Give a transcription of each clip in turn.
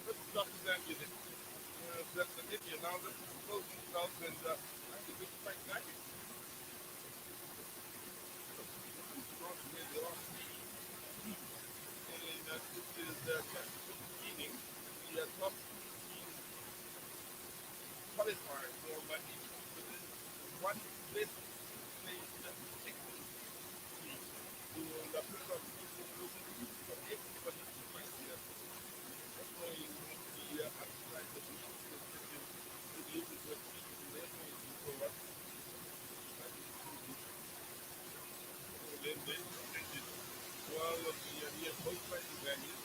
let's start with Zambia then. That's Namibia now. Let's compose themselves and find a good fight back. Start where they are. And this is championship meeting. The top team qualifiers for each competition. One best played technique team. So the first of everybody to fight here. That's why you want the outside the league to be able to achieve their points and so on. Then they ended well the both fighting values.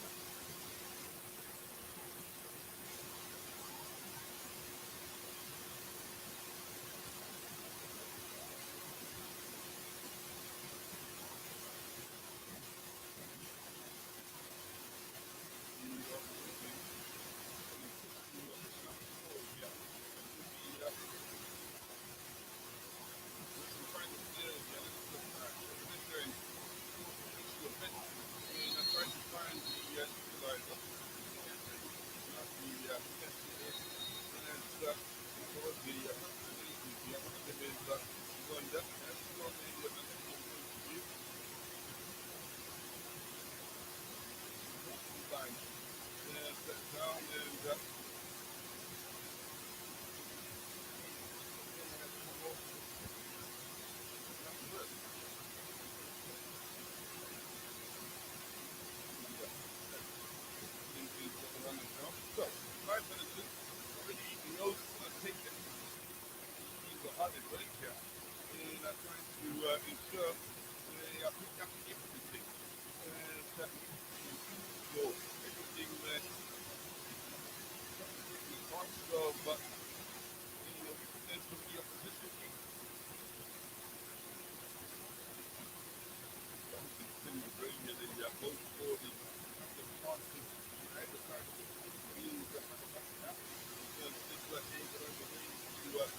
Down and so, 5 minutes in, already knows taken. He's a hard break here. And trying to ensure they pick up everything. And so everything in parts of weakness from the opposition team. They both for the parts of either side of the team. But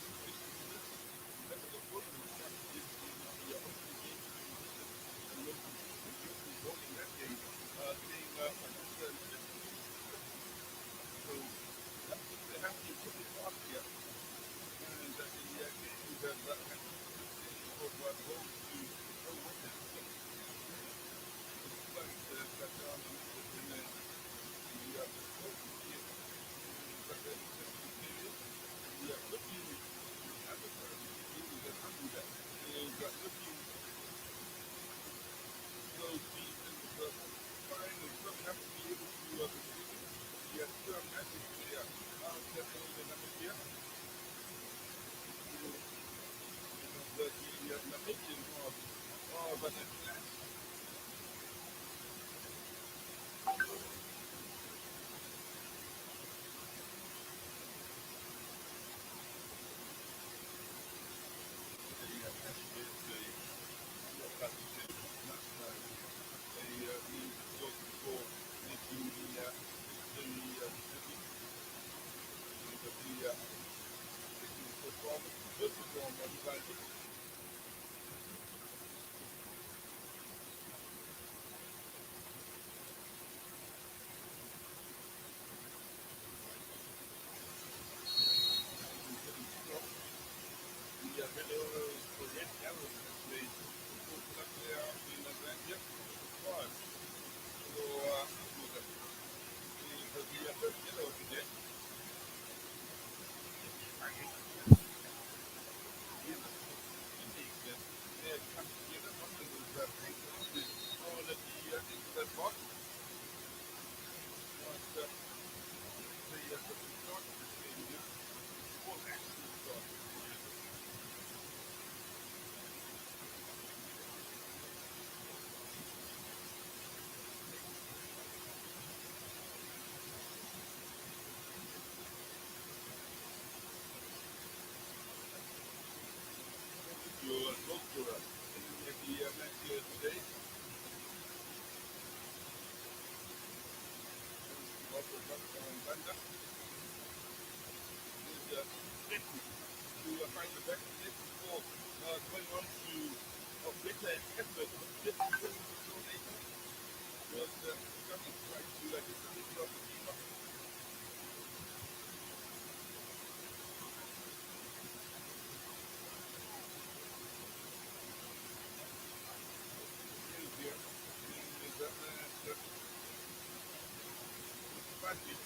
advantage.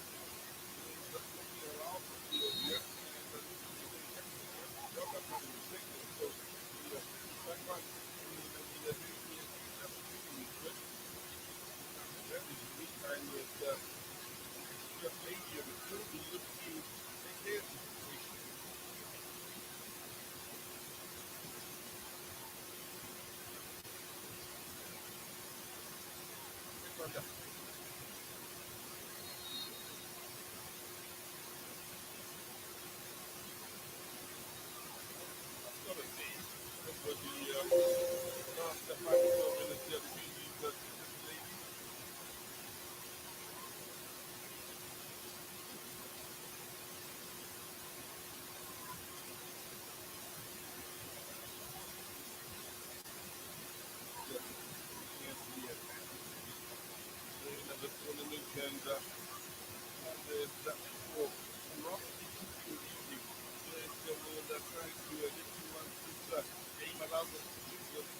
Just looking around the field here, and job at having mistaken. So the one the Nubian just really good. That is the meantime with just maybe a return to look to take their situation. Not a day. That was the last 5 minutes here between these ladies. Another tournament and there's that for not too easy. So we're trying to get you on this game allows us to choose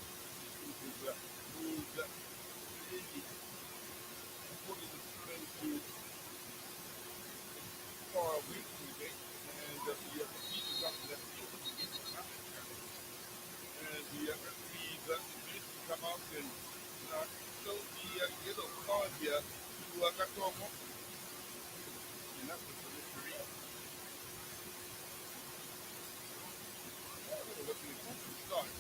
the rules that really according to strength to far away from the game and the procedures up to that field and the referees need to come out and show the yellow card here to Gatomo. And that's the referee. I don't know what the important start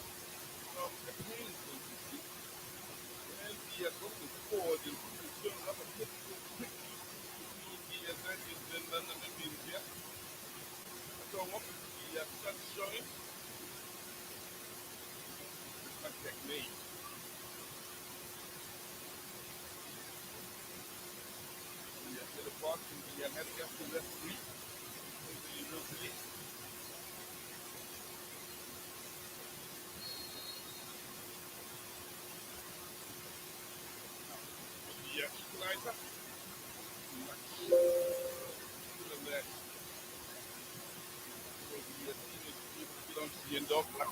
from the pain point of view. And the goal is scored and showing up a difficult pitch between the Zambians and the Namibians here. Gatomo, the sun showing, contact made. The box and the Madagascar referee, the referee. The equalizer.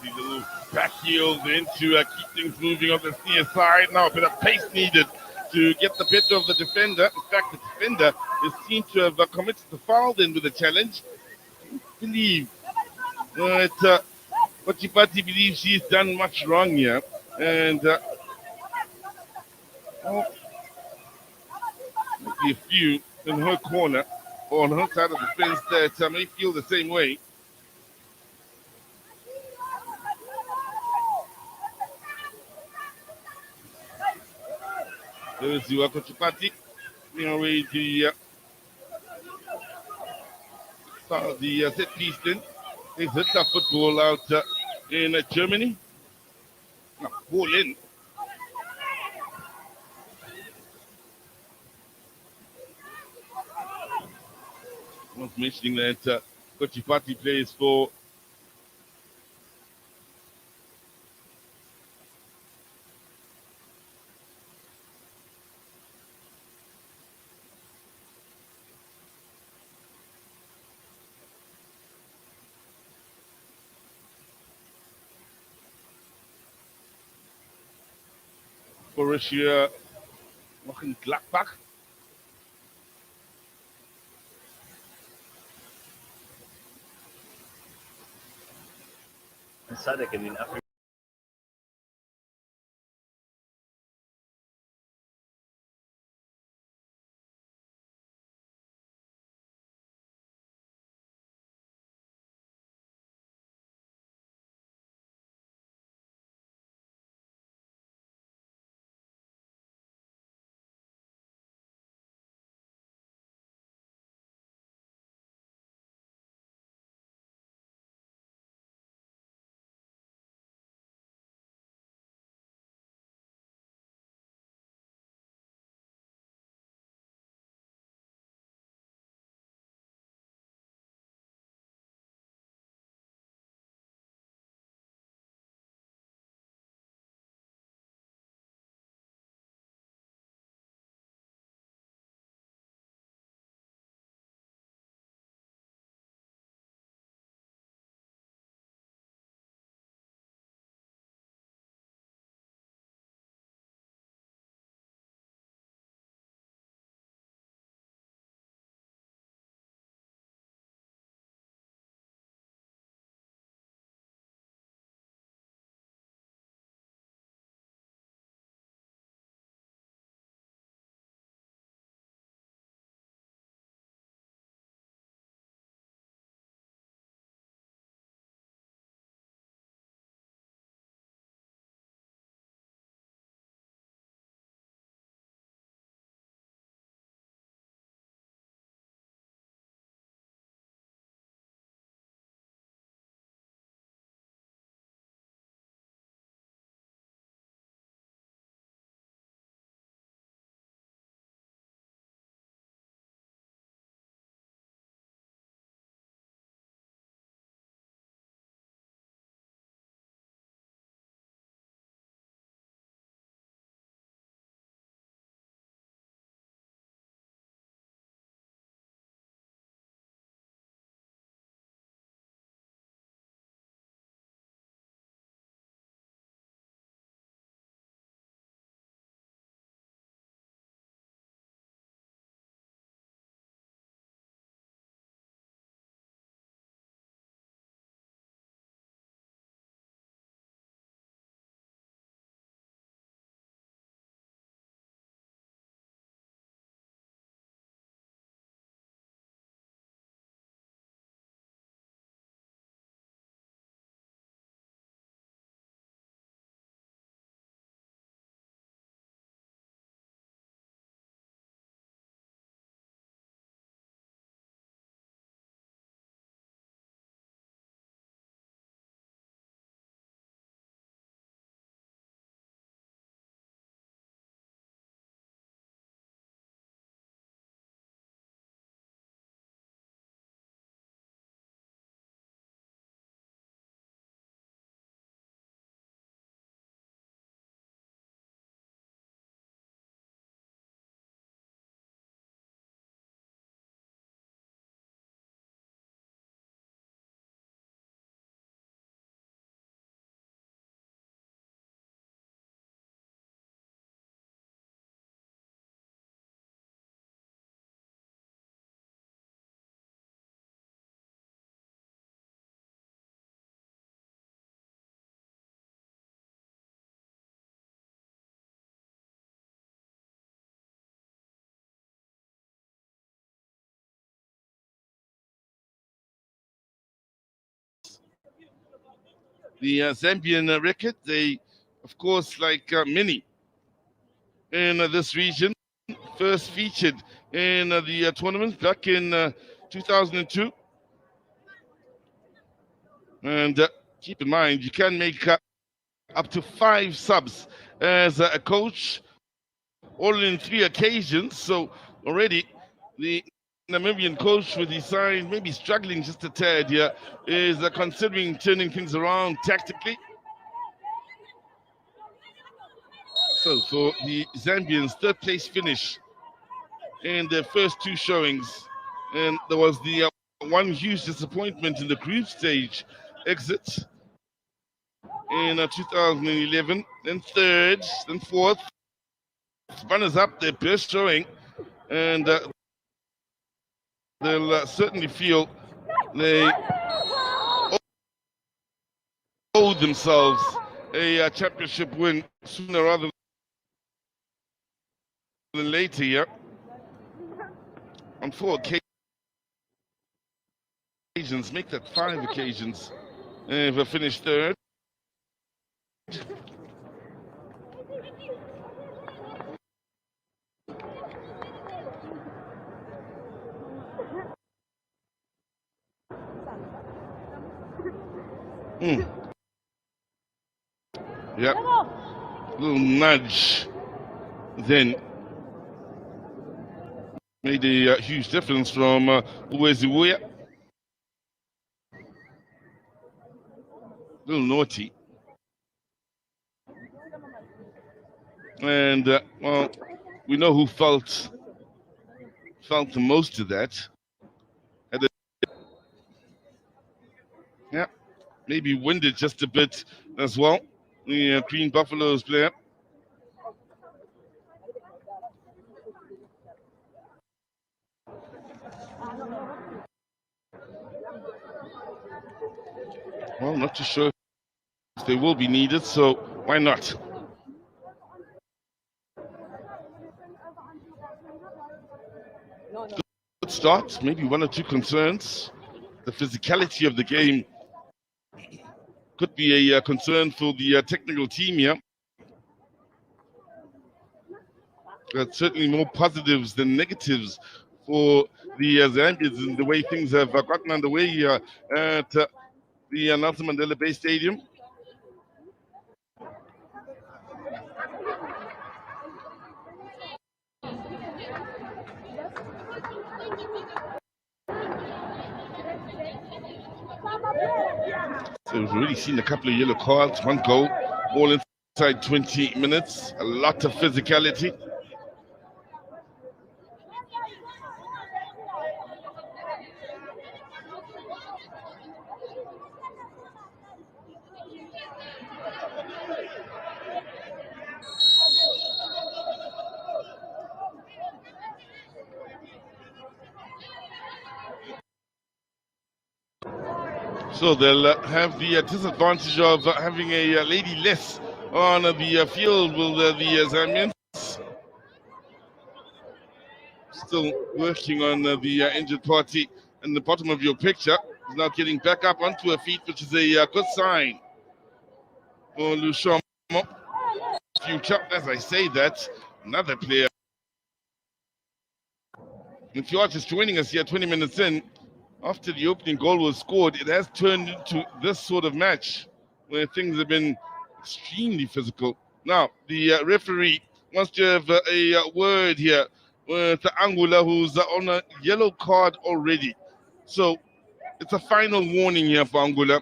These little back heels in to keep things moving on the near side. Now a bit of pace needed to get the better of the defender. In fact, the defender is seen to have committed the foul then with the challenge. I believe that Kochipati believes she's done much wrong here. And well, maybe a few in her corner or on her side of the fence that may feel the same way. There's Yuako Chipati, away the set piece then. They hit the football out in Germany. No, ball in. I was mentioning that Kochipati plays for Borussia Mönchengladbach. صدق من أفريقيا The Zambian record, they, of course, like many in this region, first featured in the tournament back in 2002. And keep in mind, you can make up to 5 subs as a coach, all in 3 occasions. So already the Namibian coach with his side maybe struggling just a tad here, is considering turning things around tactically. So for the Zambians, third place finish in their first 2 showings. And there was the one huge disappointment in the group stage exit in 2011. Then third, then fourth. Runners up, their best showing. And they'll certainly feel they owe themselves a championship win sooner rather than later here. On 4 occasions, make that 5 occasions if I finish third. Yep. Little nudge then made a huge difference from Uweziwuya. Little naughty. And well, we know who felt the most of that. Yeah, maybe winded just a bit as well. The Green Buffaloes player. Well, not too sure if they will be needed, so why not? Good start, maybe 1 or 2 concerns. The physicality of the game could be a concern for the technical team here. Certainly more positives than negatives for the Zambians and the way things have gotten underway here at the Nelson Mandela Bay Stadium. So we've already seen a couple of yellow cards, 1 goal, all inside 20 minutes, a lot of physicality. So they'll have the disadvantage of having a lady less on the field with the Zambians. Still working on the injured party in the bottom of your picture. Is now getting back up onto her feet, which is a good sign for Lushomo. Future, as I say that, another player. If you are just joining us here 20 minutes in, after the opening goal was scored, it has turned into this sort of match where things have been extremely physical. Now, the referee wants to have a word here with Angula, who's on a yellow card already. So it's a final warning here for Angula.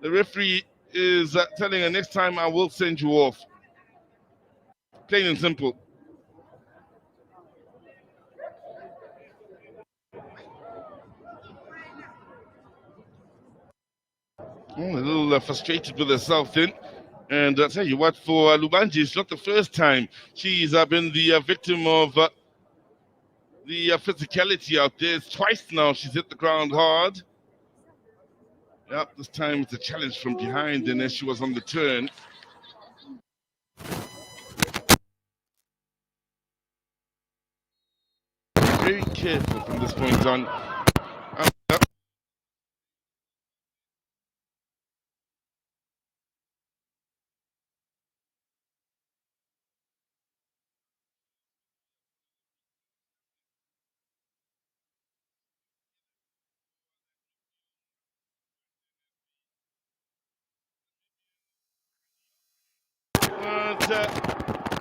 The referee is telling her, next time I will send you off. Plain and simple. A little frustrated with herself then. And I'll tell you what, for Lubanji, it's not the first time she's been the victim of the physicality out there. It's twice now she's hit the ground hard. Yep, this time it's a challenge from behind, and as she was on the turn. Very careful from this point on.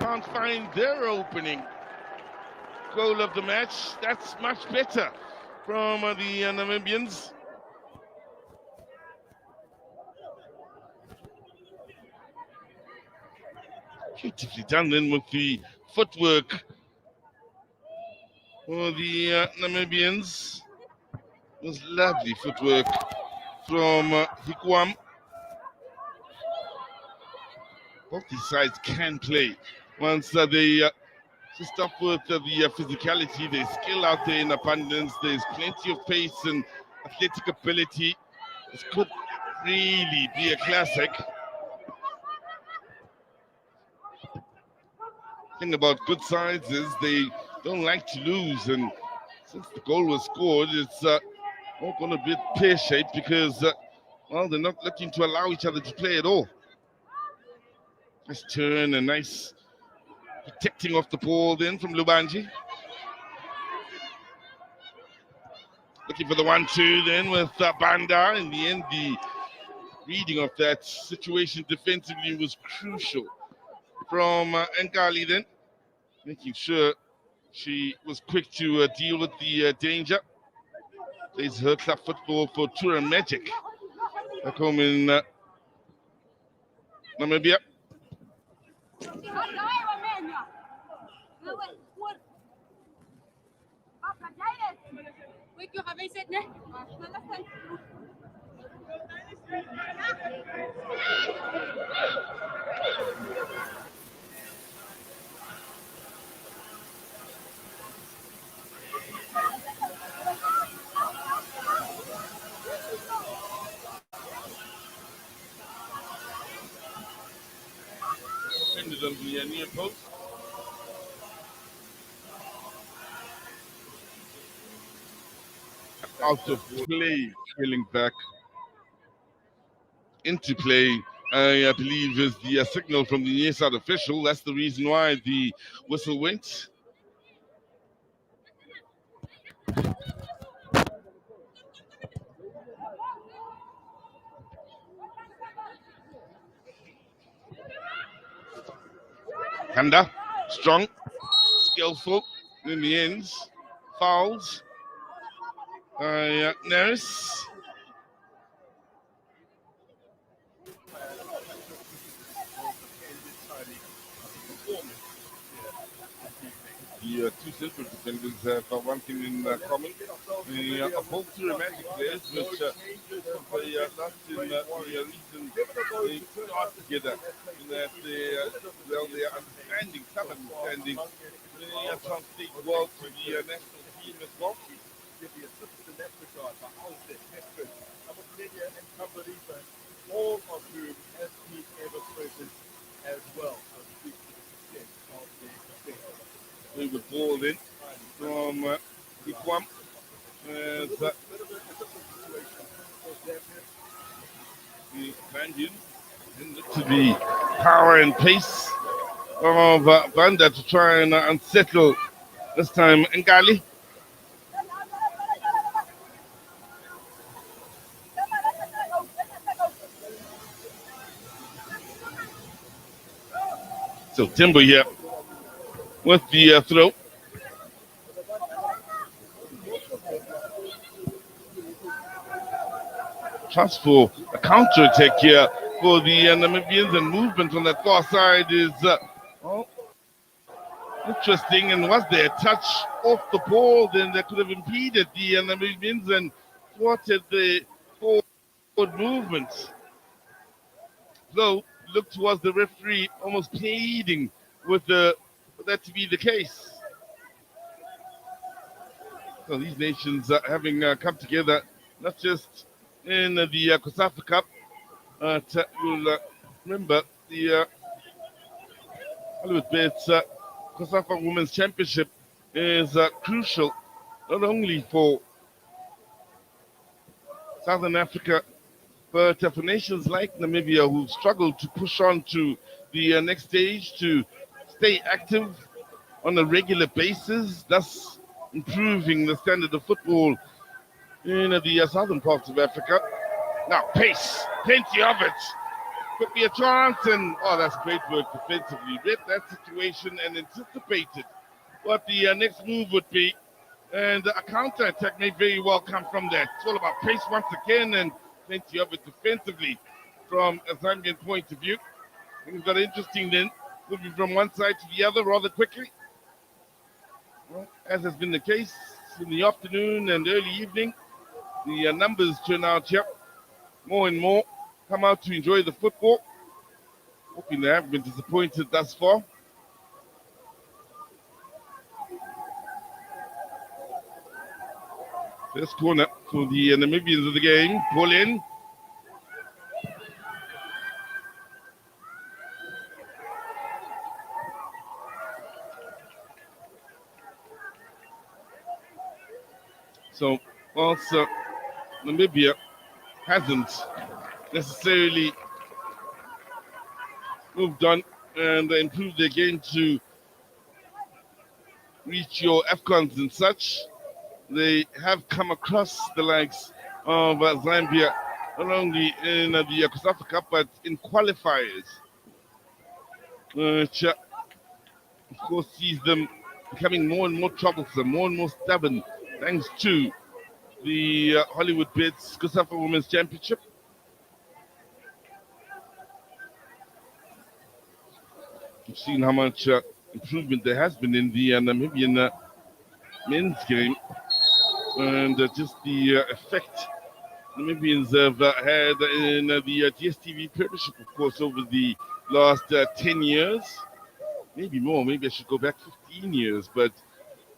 can't find their opening goal of the match. That's much better from the Namibians. Beautifully done then with the footwork for the Namibians. It was lovely footwork from Hikwam. Both these sides can play once they stop with the physicality. There's skill out there in abundance. There's plenty of pace and athletic ability. This could really be a classic. The thing about good sides is they don't like to lose, and since the goal was scored, it's all going to be pear-shaped because, well, they're not looking to allow each other to play at all. Nice turn, a nice protecting of the ball then from Lubanji. Looking for the 1-2 then with Banda. In the end, the reading of that situation defensively was crucial from Ngali then, making sure she was quick to deal with the danger. Plays her club football for Tura Magic back home in Namibia. Ended on the near post. Out of play, filling back into play, I believe is the signal from the near side official. That's the reason why the whistle went. Kanda, strong, skillful in the ends, fouls. Neris. The two central defenders have one thing in common. They are both dramatic players, which they are not in the reason they start together. In that they are understanding, some understanding. They translate well to the national team as well. All of whom has been ever present as well. We were balled in from Hikwam. The Bandian didn't look to the power and pace of Banda to try and unsettle this time Ngali. So Timber here with the throw. Chance for a counter attack here for the Namibians, and movement on that far side is interesting. And was there a touch off the ball, then that could have impeded the Namibians and thwarted the forward movement. So look towards the referee, almost pleading with for that to be the case. So these nations having come together, not just in the COSAFA Cup, you'll remember the HOLLYWOODBETS COSAFA Women's Championship is crucial, not only for Southern Africa, but for nations like Namibia who've struggled to push on to the next stage, to stay active on a regular basis, thus improving the standard of football in the southern parts of Africa. Now pace, plenty of it Could be a chance, and that's great work defensively. Read that situation and anticipated what the next move would be. And a counter attack may very well come from that. It's all about pace once again and plenty of it defensively from a Zambian point of view. Things got interesting then, moving from one side to the other rather quickly. Well, as has been the case in the afternoon and early evening, the numbers turn out here. More and more come out to enjoy the football. Hoping they haven't been disappointed thus far. First corner for the Namibians of the game. Pull in. So, whilst Namibia hasn't necessarily moved on and improved their game to reach your AFCONs and such, they have come across the likes of Zambia, not only in the COSAFA Cup, but in qualifiers, which of course sees them becoming more and more troublesome, more and more stubborn, thanks to the HOLLYWOODBETS COSAFA Women's Championship. We've seen how much improvement there has been in the Namibian men's game, and just the effect Namibians have had in the DSTV Premiership, of course, over the last 10 years, maybe more. Maybe I should go back 15 years, but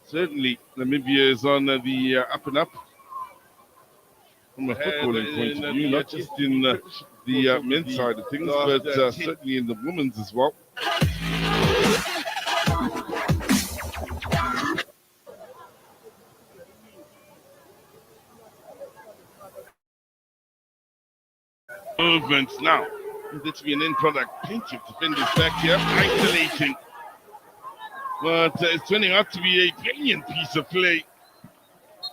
certainly Namibia is on the up and up from a footballing point of view, not just in the men's side of things, but certainly in the women's as well. Movements now. This to be an end product. Plenty of defenders back here, isolating. But it's turning out to be a brilliant piece of play.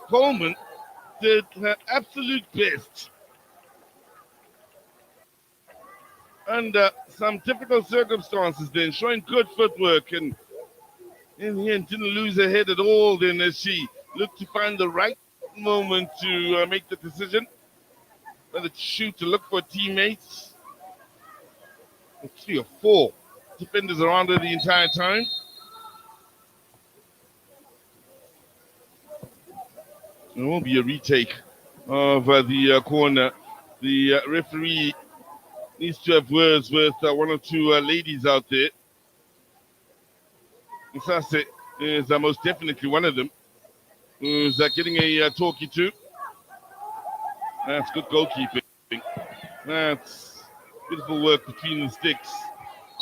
Coleman did her absolute best under some difficult circumstances then, showing good footwork, and in the end didn't lose her head at all then as she looked to find the right moment to make the decision. Whether to shoot, to look for teammates. 3 or 4 defenders around her the entire time. There won't be a retake of the corner. The referee needs to have words with 1 or 2 ladies out there. Sase is most definitely one of them who's getting a talkie to. That's good goalkeeping. That's beautiful work between the sticks.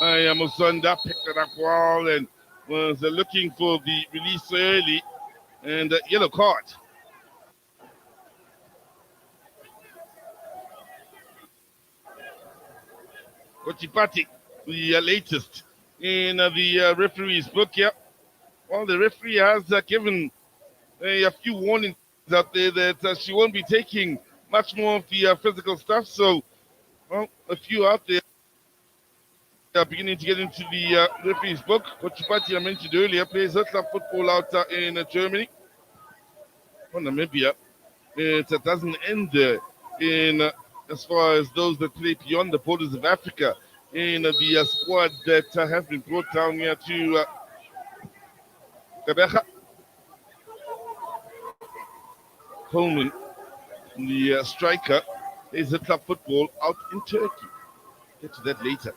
Musonda picked it up well and was looking for the release early, and yellow card. Kochipati, the latest in the referee's book here. Well, the referee has given a few warnings out there that she won't be taking much more of the physical stuff. So, well, a few out there are beginning to get into the referee's book. Kochipati, I mentioned earlier, plays her club football out in Germany. For Namibia, it doesn't end there in as far as those that play beyond the borders of Africa in the squad that have been brought down here to Gqeberha. Coleman, the striker, plays the club football out in Turkey. Get to that later.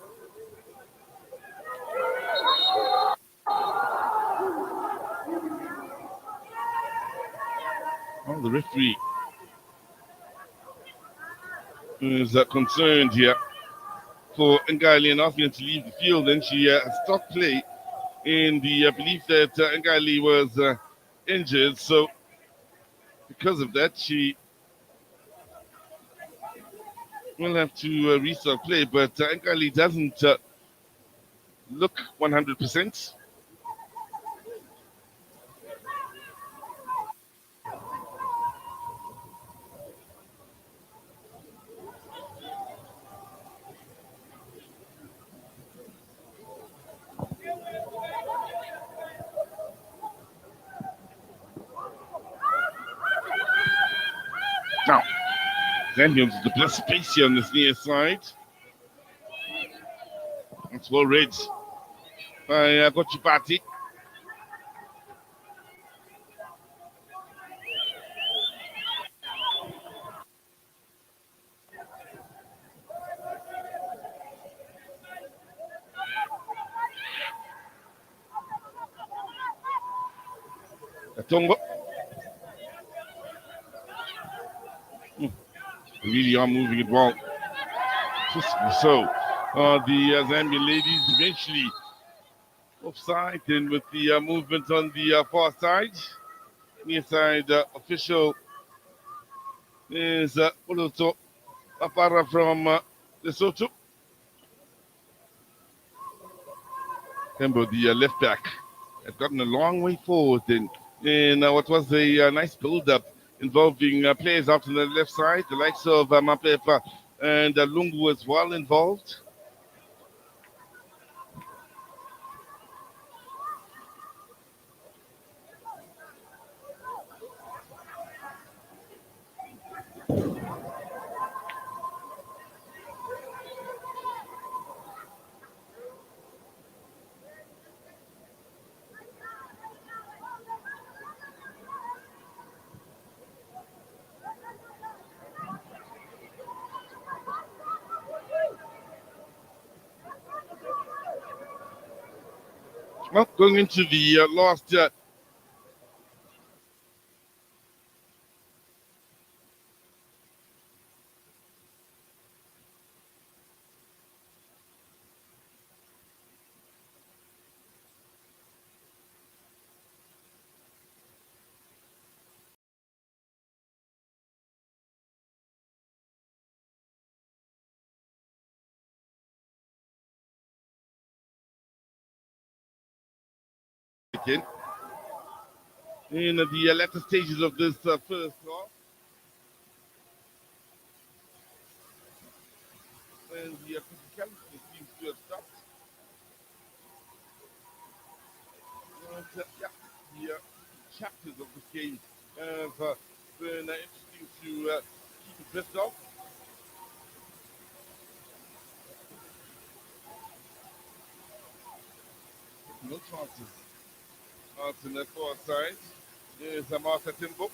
Well, the referee is concerned here for Ngali and asking her to leave the field, and she stopped play in the belief that Ngali was injured. So because of that, she will have to restart play, but Ngali doesn't look 100%. Now, Zambians with the plus space here on this near side. That's well read by Gochipati. Tongo. Really are moving it well. So, the Zambian ladies eventually offside, and with the movement on the far side, near side official is Oloto Apara from Lesotho. Remember, the left back had gotten a long way forward in what was a nice build-up involving players out on the left side, the likes of Mapepa and Lungu as well involved. Well, going into the last in the latter stages of this first half, and the physicality seems to have stopped. And, the chapters of the game have been interesting to keep abreast of. No chances out in the far side. There's Martha Timbo.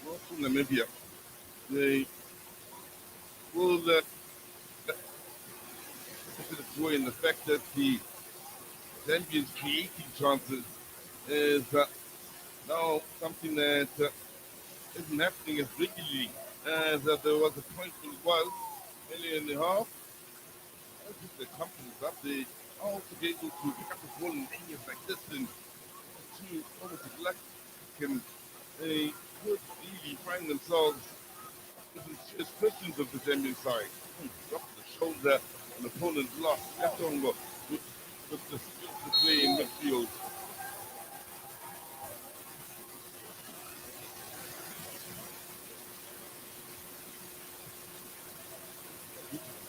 Also Namibia. They will joy in the fact that the Zambians creating chances is now something that isn't happening as regularly as there was a point when it was earlier in the half. I think the confidence up there are also be able to pick up the ball in areas like this and to almost luck can they could really find themselves as Christians of the Zambian side. Drop the shoulder, an opponent lost. Katongo with the skills to play in midfield.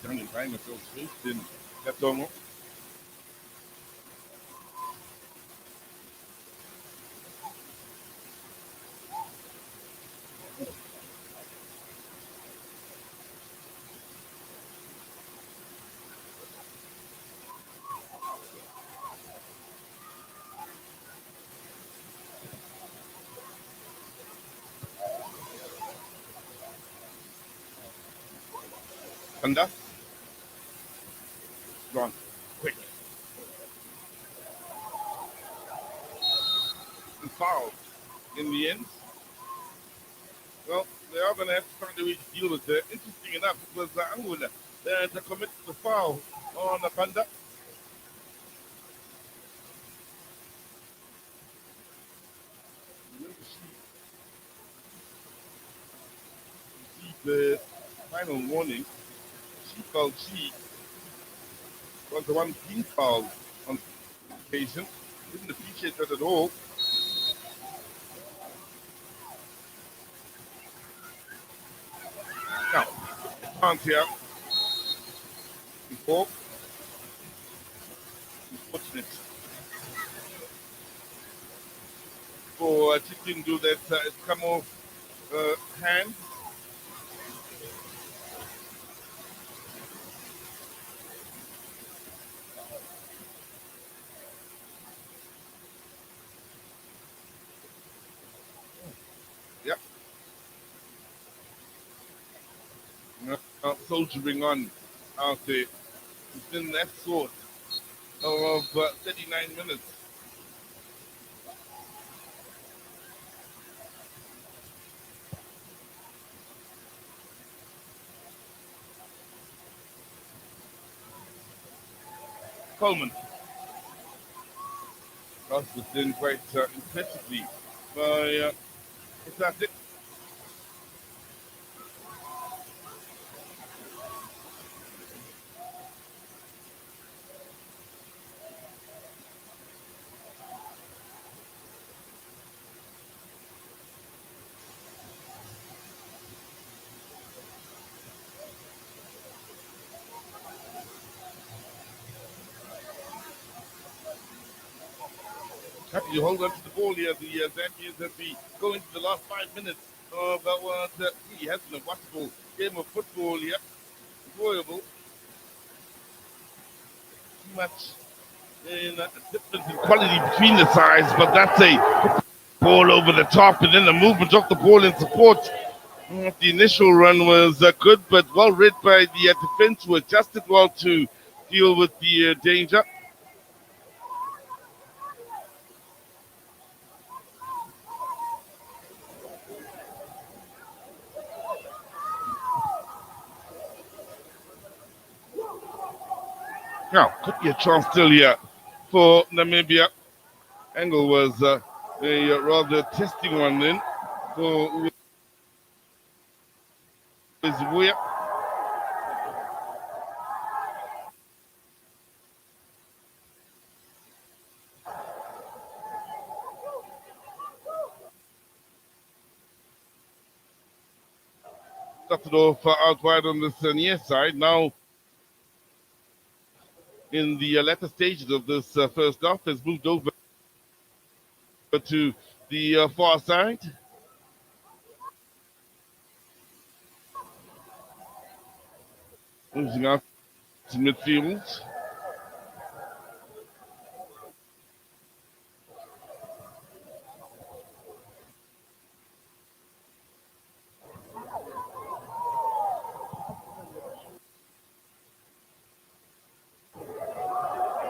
Young and find themselves faced in Katongo. Thunder, gone, quick, and fouled in the end. Well, they are going to have to find a way to deal with it. Interesting enough, it was Angula that committed the foul on Panda. You see the final warning. She felt she was the one being fouled on occasion. Didn't appreciate that at all. Now, chance here Fortunate for Chicken do that. It's come off hand. Yep. Soldiering on out there. It's been that sort of 39 minutes. Coleman. That's been quite impressively by it. Happy to hold on to the ball here. The Zambians as we go into the last 5 minutes of what really has been a wonderful game of football here. Enjoyable. Too much in difference in quality between the sides, but that's a ball over the top, and then the movement of the ball in support. The initial run was good, but well read by the defense, who adjusted well to deal with the danger. Now, could be a chance still here for Namibia. Angle was a rather testing one then for Zibuya. Started off out wide on the near side. Now, in the latter stages of this first half, has moved over to the far side. Moving out to midfield.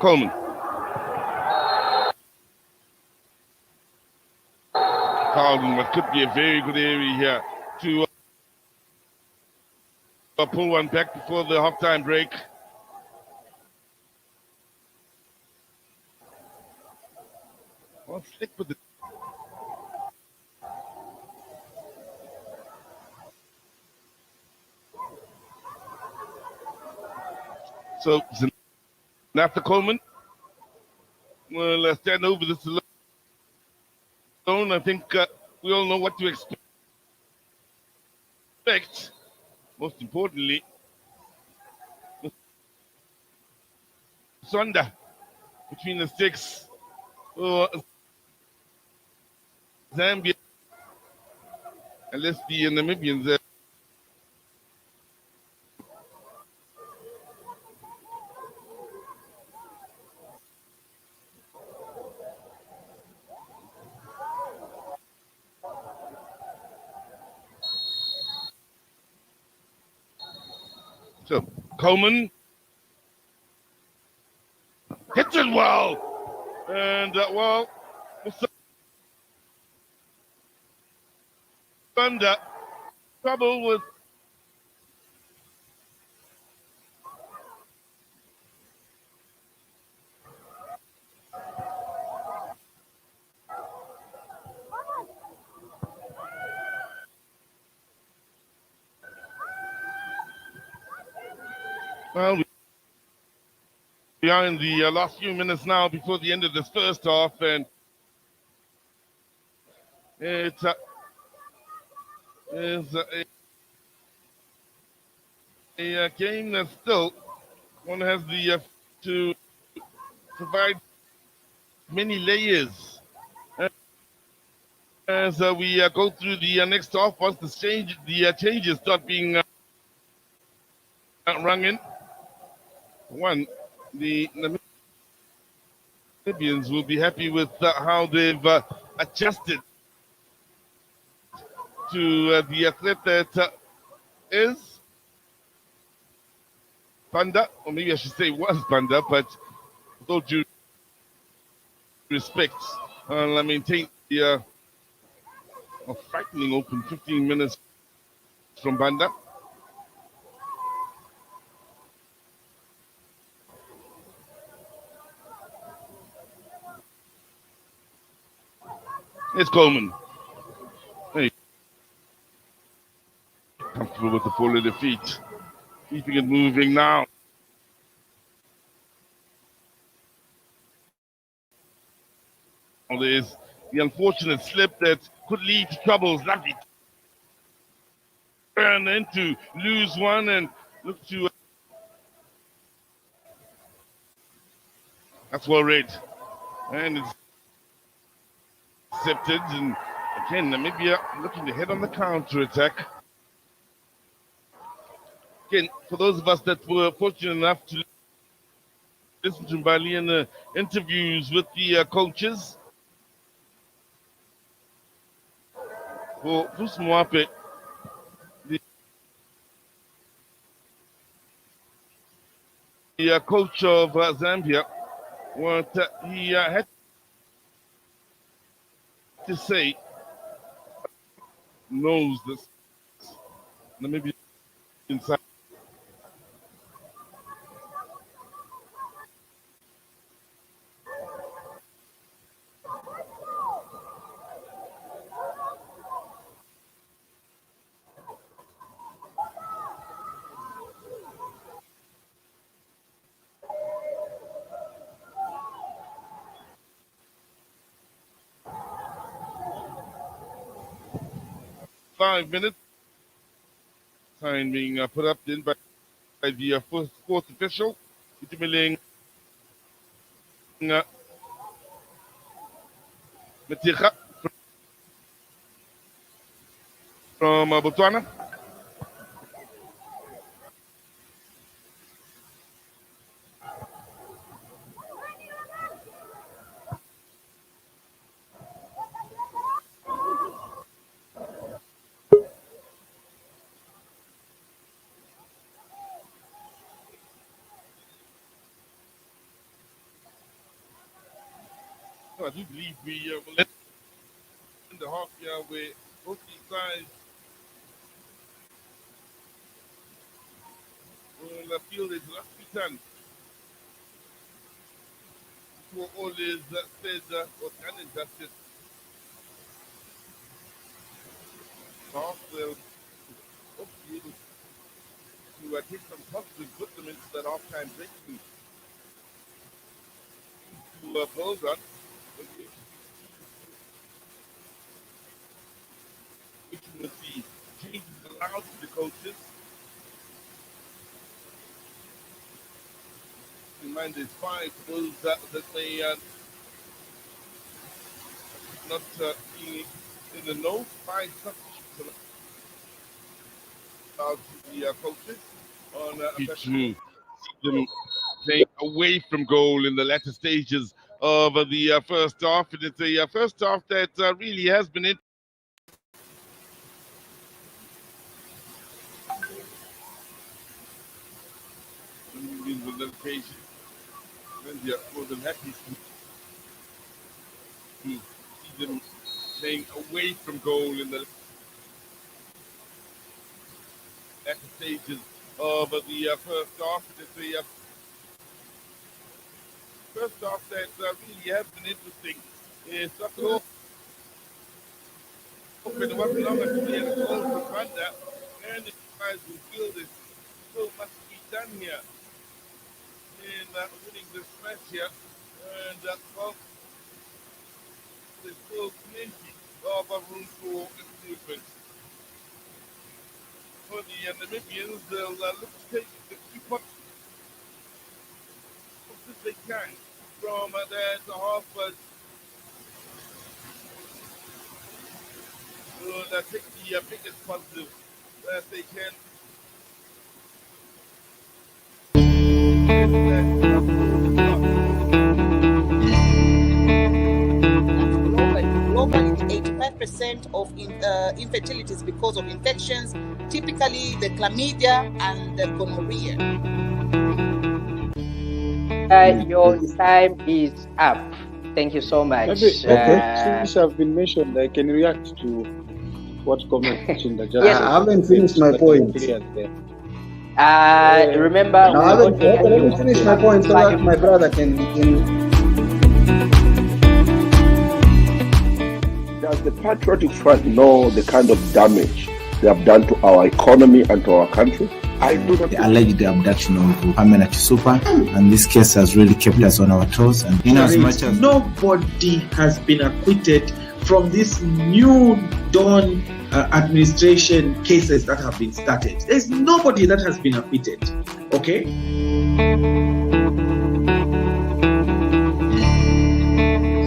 Coleman. Carlton, what could be a very good area here to pull one back before the halftime break. Well, stick with it. So, after Coleman will stand over this alone. I think we all know what to expect. Most importantly, Sonda between the sticks for Zambia, unless the Namibians. So Coleman hits it well, and Sonda trouble with. Well, we are in the last few minutes now before the end of this first half, and it's is a game that's still one has the to provide many layers as we go through the next half. Once the changes start being rung in, one, the Namibians will be happy with how they've adjusted to the threat that is Panda, or maybe I should say was Panda, but with all due respect, I maintain the frightening open 15 minutes from Banda. It's Coleman. Hey, comfortable with the ball at the feet. Keeping it moving now. There's the unfortunate slip that could lead to troubles. Lovely turn then to lose one and look to. That's well read. And it's accepted. And again, Namibia looking to head on the counter attack. Again, for those of us that were fortunate enough to listen to Mbali in the interviews with the coaches, for Fusmuape, the coach of Zambia, what he had to say knows this. Namibia inside. 5 minutes. Time being put up then by the fourth official, Itumiling Matija from Botswana. So I do believe we will end the half year where both these sides will feel there's a lot to be done before all is said or done and dusted. Half will hopefully be able to take some positive, put them into that half-time breakthrough to build on. With the changes allowed to the coaches. In mind, there's five for those that may not be in the know. Five substitutes allowed to the coaches on to see them playing away from goal in the latter stages of the first half. And it's a first half that really has been in the occasion. And they're more than happy to see them playing away from goal in the latter stages of the first half. And it's a first half that really has been interesting. It's not so open, it wasn't long as we had a goal from Rwanda, and the guys who feel there's so much to be done here in winning this match here. And well, there's still plenty of room for improvement. For the Namibians, they'll look to take the 2 points can from the half to take the biggest positive that they can. Globally, 85% of infertility is because of infections, typically the chlamydia and the gonorrhea. Your time is up. Thank you so much. Since I've been mentioned, I can react to what comment Chinda just Yes. said. I haven't finished my point. Remember, No, I haven't finished my point so that my brother can. Does the Patriotic Front know the kind of damage they have done to our economy and to our country? I do not. The alleged abduction of Pamela Chisupa, and this case has really kept us on our toes. And in as much as nobody has been acquitted from this new dawn administration cases that have been started, there's nobody that has been acquitted. Okay.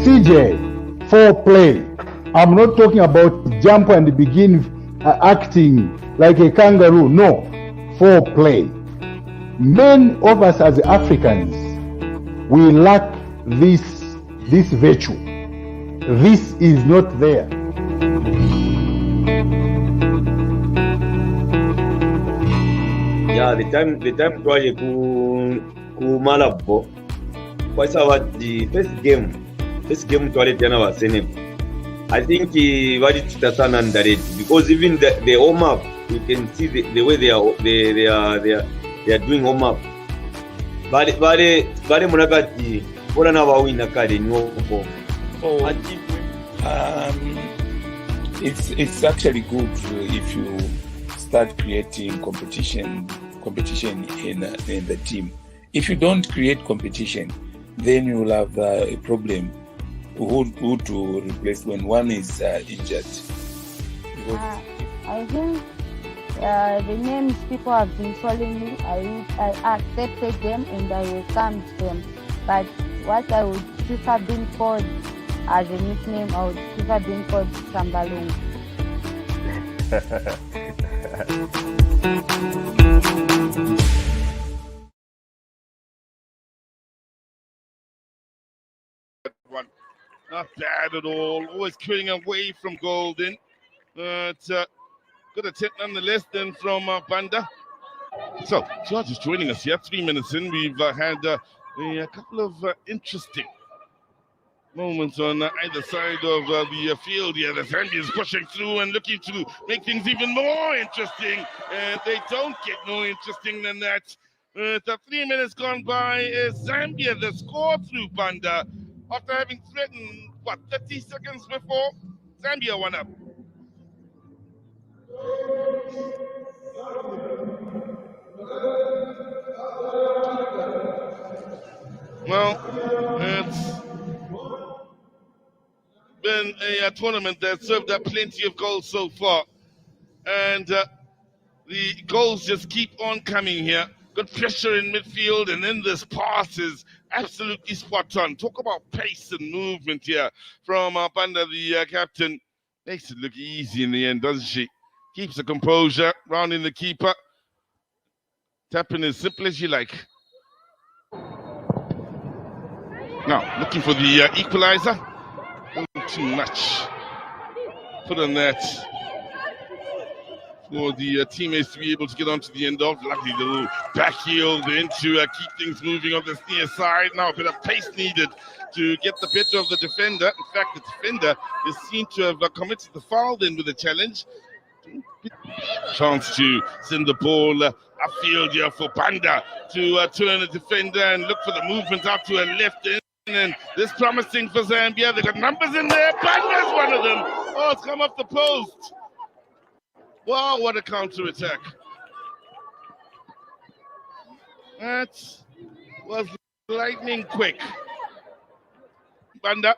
CJ, foreplay. I'm not talking about jump and begin acting like a kangaroo. No, foreplay. Many of us as Africans, we lack this virtue. This is not there. Yeah, the time twaje ku Malabo. What's about the first game twale tena wa Senegal. I think what it sana underrated because even the warm up, you can see the way they are doing warm up. Bare munagati bora na wawina kale nyoko. Oh, I think it's actually good if you start creating competition in the team. If you don't create competition, then you will have a problem. Who to replace when one is injured? I think the names people have been calling me, I accepted them and I welcomed them. But what I would prefer being called as a nickname, I would prefer being called Sambalung. One. Not bad at all. Always cutting away from Golden. But good attempt nonetheless then from Banda. So, George is joining us here. 3 minutes in. We've had a couple of interesting moments on either side of the field here. The Zambians pushing through and looking to make things even more interesting. They don't get more interesting than that. The 3 minutes gone by, Zambia, the score through Banda. After having threatened, 30 seconds before, Zambia won up. Well, it's been a tournament that served up plenty of goals so far. And the goals just keep on coming here. Good pressure in midfield, and then this pass is absolutely spot on. Talk about pace and movement here from Banda, the captain. Makes it look easy in the end, doesn't she? Keeps the composure, rounding the keeper. Tapping as simple as you like. Now, looking for the equalizer. Not too much. Put on that for the teammates to be able to get onto the end of. Lovely little back heel then to keep things moving on this near side. Now a bit of pace needed to get the better of the defender. In fact, the defender is seen to have committed the foul then with the challenge. Chance to send the ball upfield here for Banda to turn the defender and look for the movement out to a left end. And this promising for Zambia. They got numbers in there. Banda's one of them. Oh, it's come off the post. Wow, what a counter attack. That was lightning quick. Banda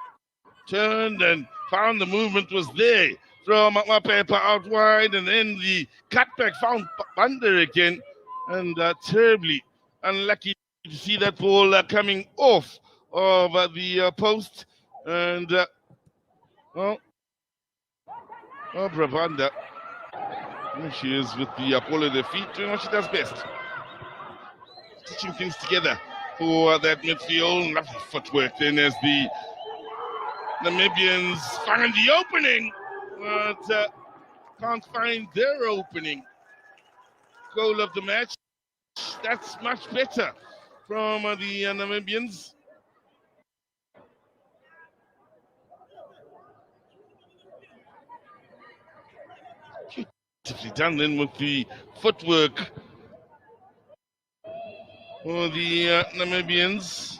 turned and found the movement was there from Mapepa out wide, and then the cutback found Banda again, and terribly unlucky to see that ball coming off of the post, and Bravanda. Here she is with the ball at her feet, doing what she does best, stitching things together for that midfield. Lovely footwork then as the Namibians find the opening, but can't find their opening. Goal of the match. That's much better from the Namibians. Beautifully done then with the footwork for the Namibians,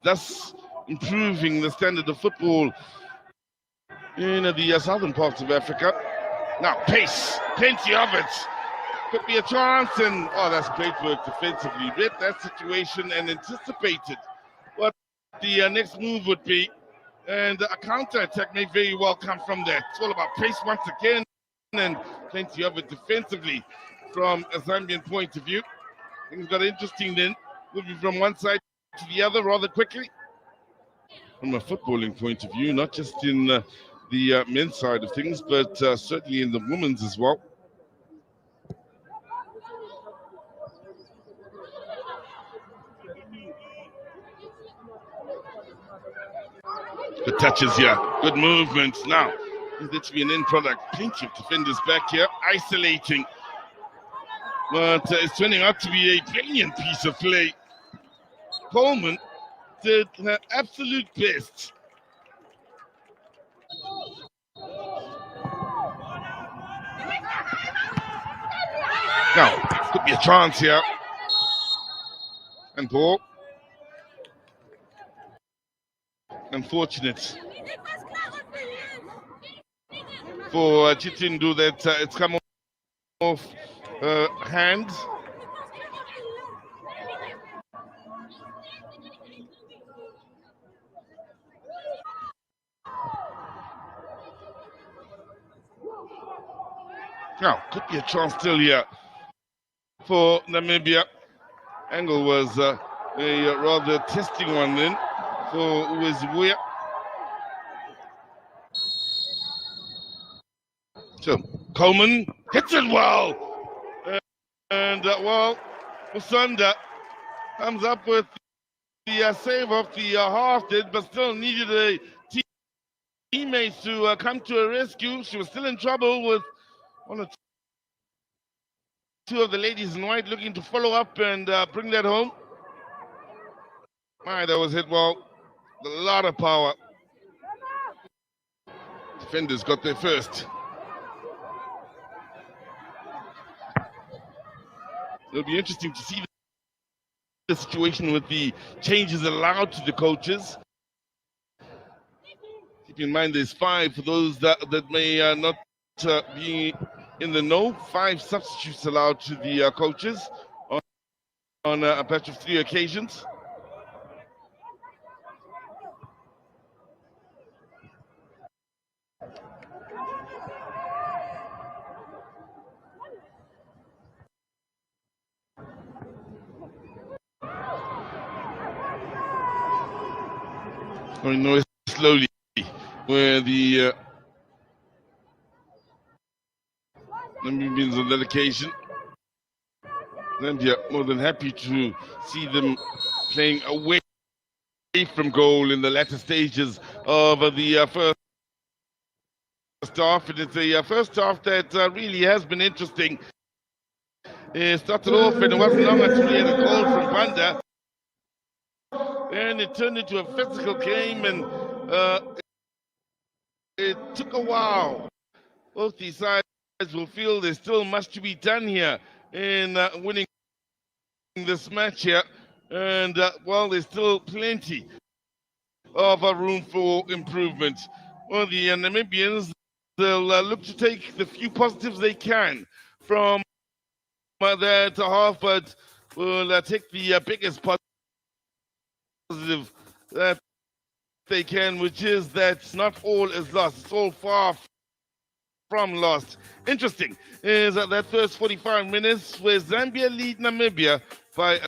thus improving the standard of football in the southern parts of Africa. Now pace, plenty of it. Could be a chance, and that's great work defensively. Read that situation and anticipated what the next move would be, and a counter-attack may very well come from that. It's all about pace once again, and plenty of it defensively from a Zambian point of view. Things got interesting then, moving from one side to the other rather quickly. From a footballing point of view, not just in the men's side of things, but certainly in the women's as well. Good touches here, good movement. Now, is it to be an end product? Plenty of defenders back here, isolating. But it's turning out to be a brilliant piece of play. Coleman did her absolute best. Now, could be a chance here. And ball. Unfortunate for Chitindu that it's come off hand. Now, could be a chance still here for Namibia. Angle was a rather testing one then for Uwezibuya. So, Coleman hits it well. And, Musanda comes up with the save of the half did, but still needed a teammates to come to her rescue. She was still in trouble with one or two of the ladies in white looking to follow up and bring that home. My, that was hit well. A lot of power. Defenders got there first. It'll be interesting to see the situation with the changes allowed to the coaches. Keep in mind there's 5 for those that may not be in the know. 5 substitutes allowed to the coaches on a batch of 3 occasions. Going north slowly, where the Namibians on that occasion. Zambia more than happy to see them playing away from goal in the latter stages of the first half. And it's a first half that really has been interesting. It started off and it wasn't long until we had a goal from Banda. And it turned into a physical game, and it took a while. Both these sides will feel there's still much to be done here in winning this match here. And, there's still plenty of room for improvement. Well, the Namibians, they'll look to take the few positives they can from that half, but will take the biggest positive that they can, which is that not all is lost. It's all far from lost. Interesting is that first 45 minutes where Zambia lead Namibia by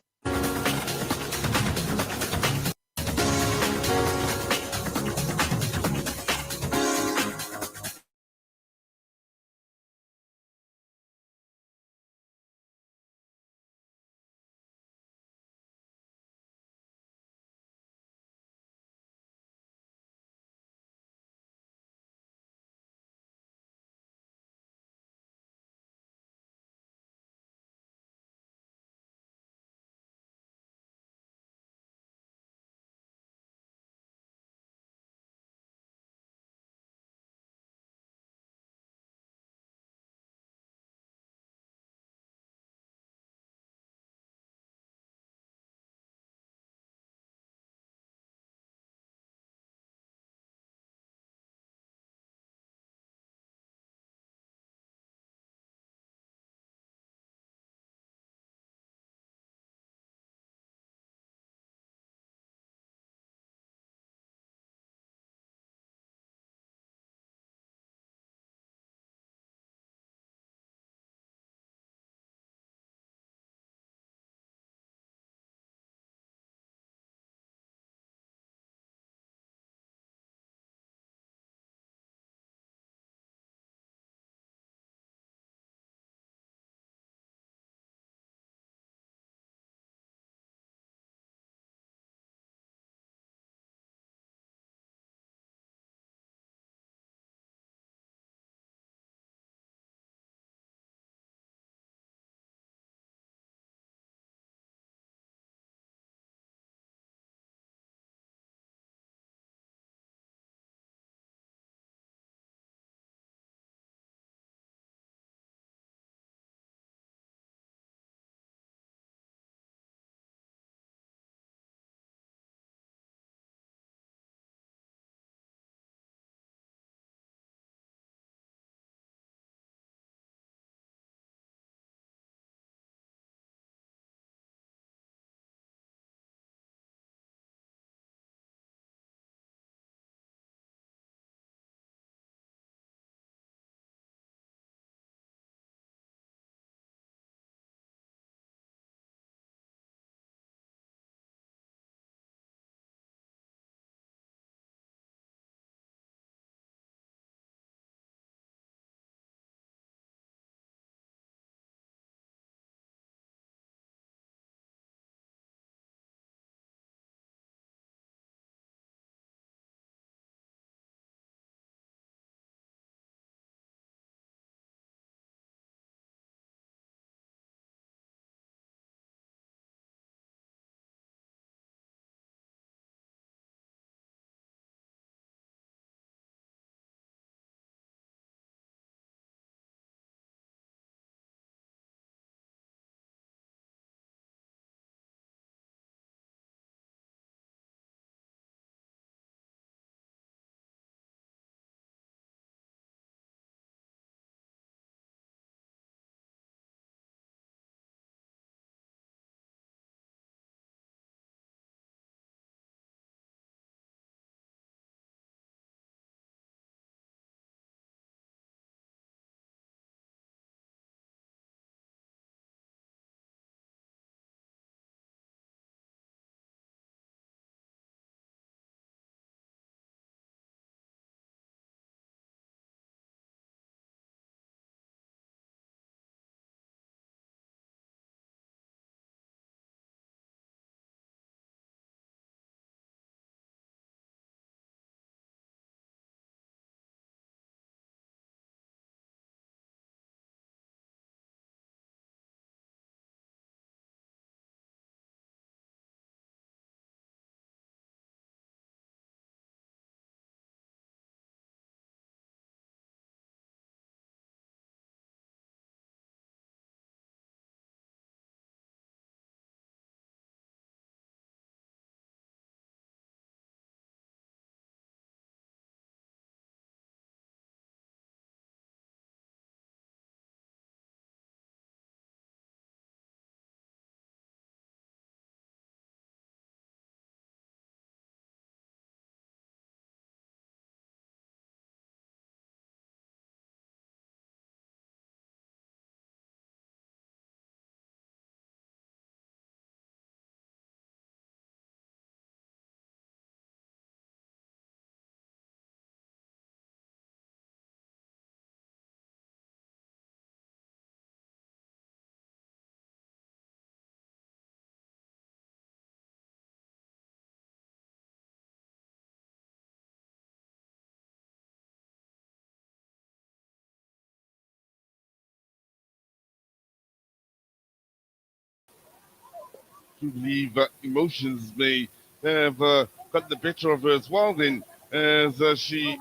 do believe emotions may have got the better of her as well then, as she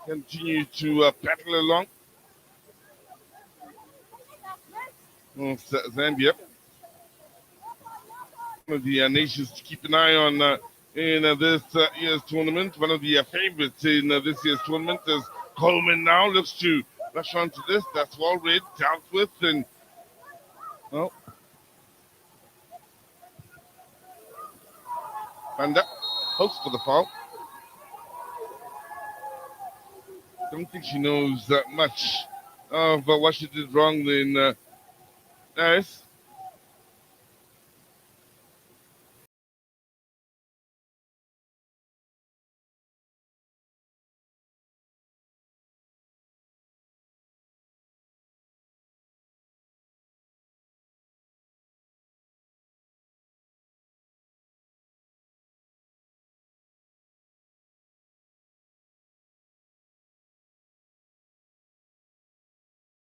continued to battle along. Zambia, one of the nations to keep an eye on in this year's tournament. One of the favorites in this year's tournament, as Coleman now looks to rush onto this. That's well read, dealt with, and well, Banda hopes for the foul. Don't think she knows that much of what she did wrong then, Harris.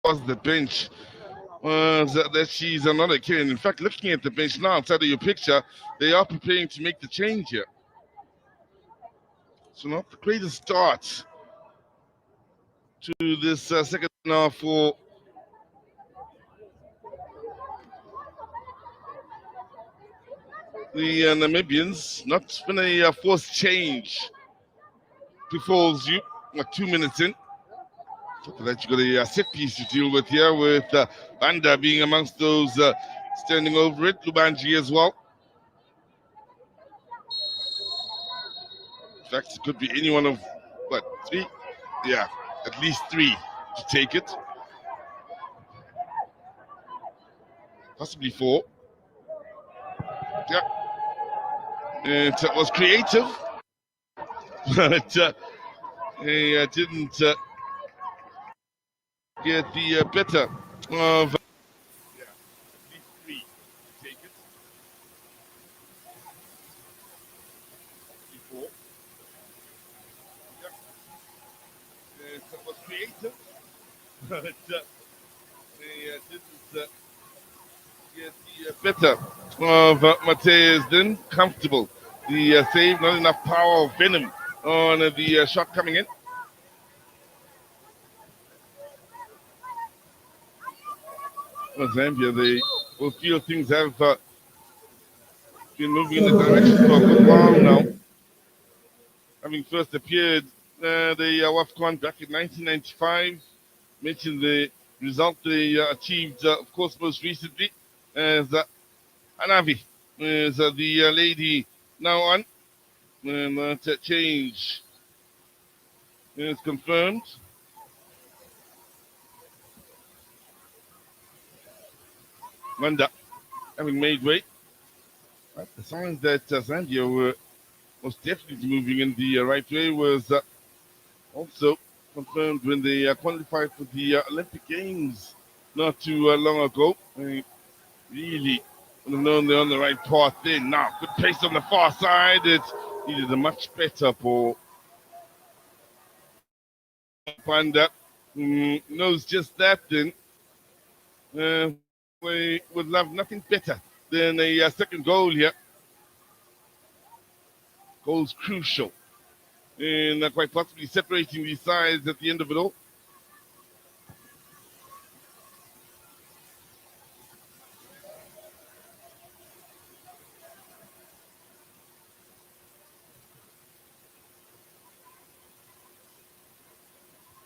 Was the bench that she's another kid. In fact, looking at the bench now outside of your picture, they are preparing to make the change here. So not the greatest start to this second half for the Namibians. Not been a forced change befalls you 2 minutes in. After that, you got a set piece to deal with here, with Banda being amongst those standing over it. Lubanji as well. In fact, it could be any one of, what, 3? Yeah, at least 3 to take it. Possibly 4. Yeah. It was creative, but they didn't get the better of. Yeah, at least 3 to take it. 4. Yeah. It was creative, but they didn't get the better of Mateus. Then comfortable. The save, not enough power of venom on the shot coming in. Well, Zambia, they will feel things have been moving in the direction for a good while now. Having first appeared the WAFCON back in 1995, mentioned the result they achieved, of course, most recently, as Hanavi is the lady now on. And that change is confirmed. Manda having made way. The signs that Zambia were most definitely moving in the right way was also confirmed when they qualified for the Olympic Games not too long ago. They really would have known they're on the right path then. Now, good pace on the far side. It needed a much better ball. Panda knows just that then. We would love nothing better than a second goal here. Goal's crucial in quite possibly separating these sides at the end of it all.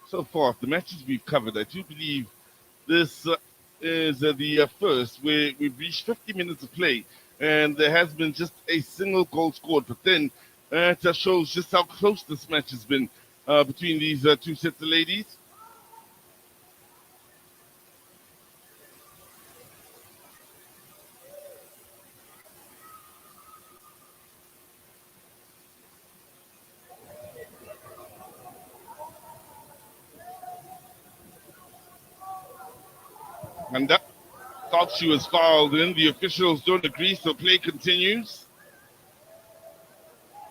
So far, of the matches we've covered, I do believe this is the first where we've reached 50 minutes of play and there has been just a single goal scored. But then it shows just how close this match has been between these two sets of ladies. And that thought she was fouled in. The officials don't agree, so play continues.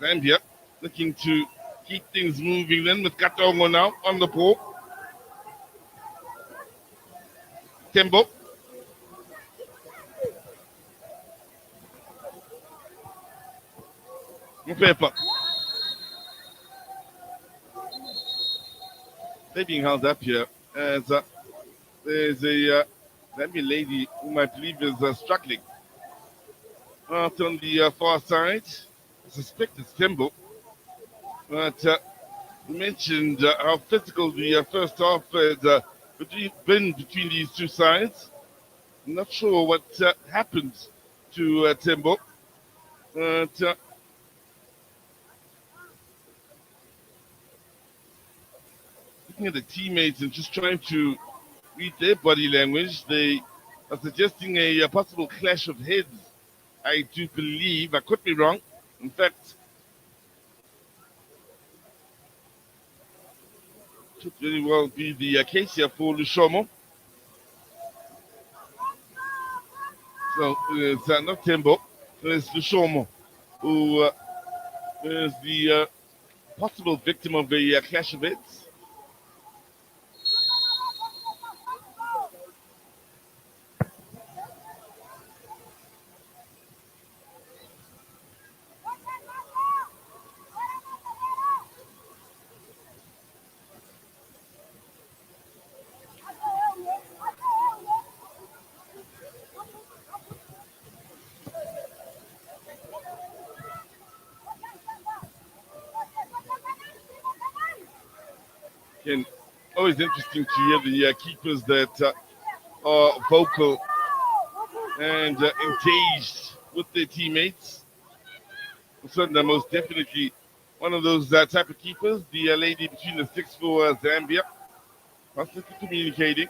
Zambia looking to keep things moving then with Katongo now on the ball. Tembo. Paper. They're being held up here as there's a Zambian lady whom I believe is struggling. Out on the far side, I suspect it's Tembo. But you mentioned how physical the first half has been between these two sides. I'm not sure what happened to Tembo. But looking at the teammates and just trying to read their body language, they are suggesting a possible clash of heads. I do believe, I could be wrong. In fact, it could very well be the case here for Lushomo. So it's not Tembo, it's Lushomo, who is the possible victim of a clash of heads. And always interesting to hear the keepers that are vocal and engaged with their teammates. Certainly, most definitely one of those type of keepers, the lady between the six for Zambia, constantly communicating.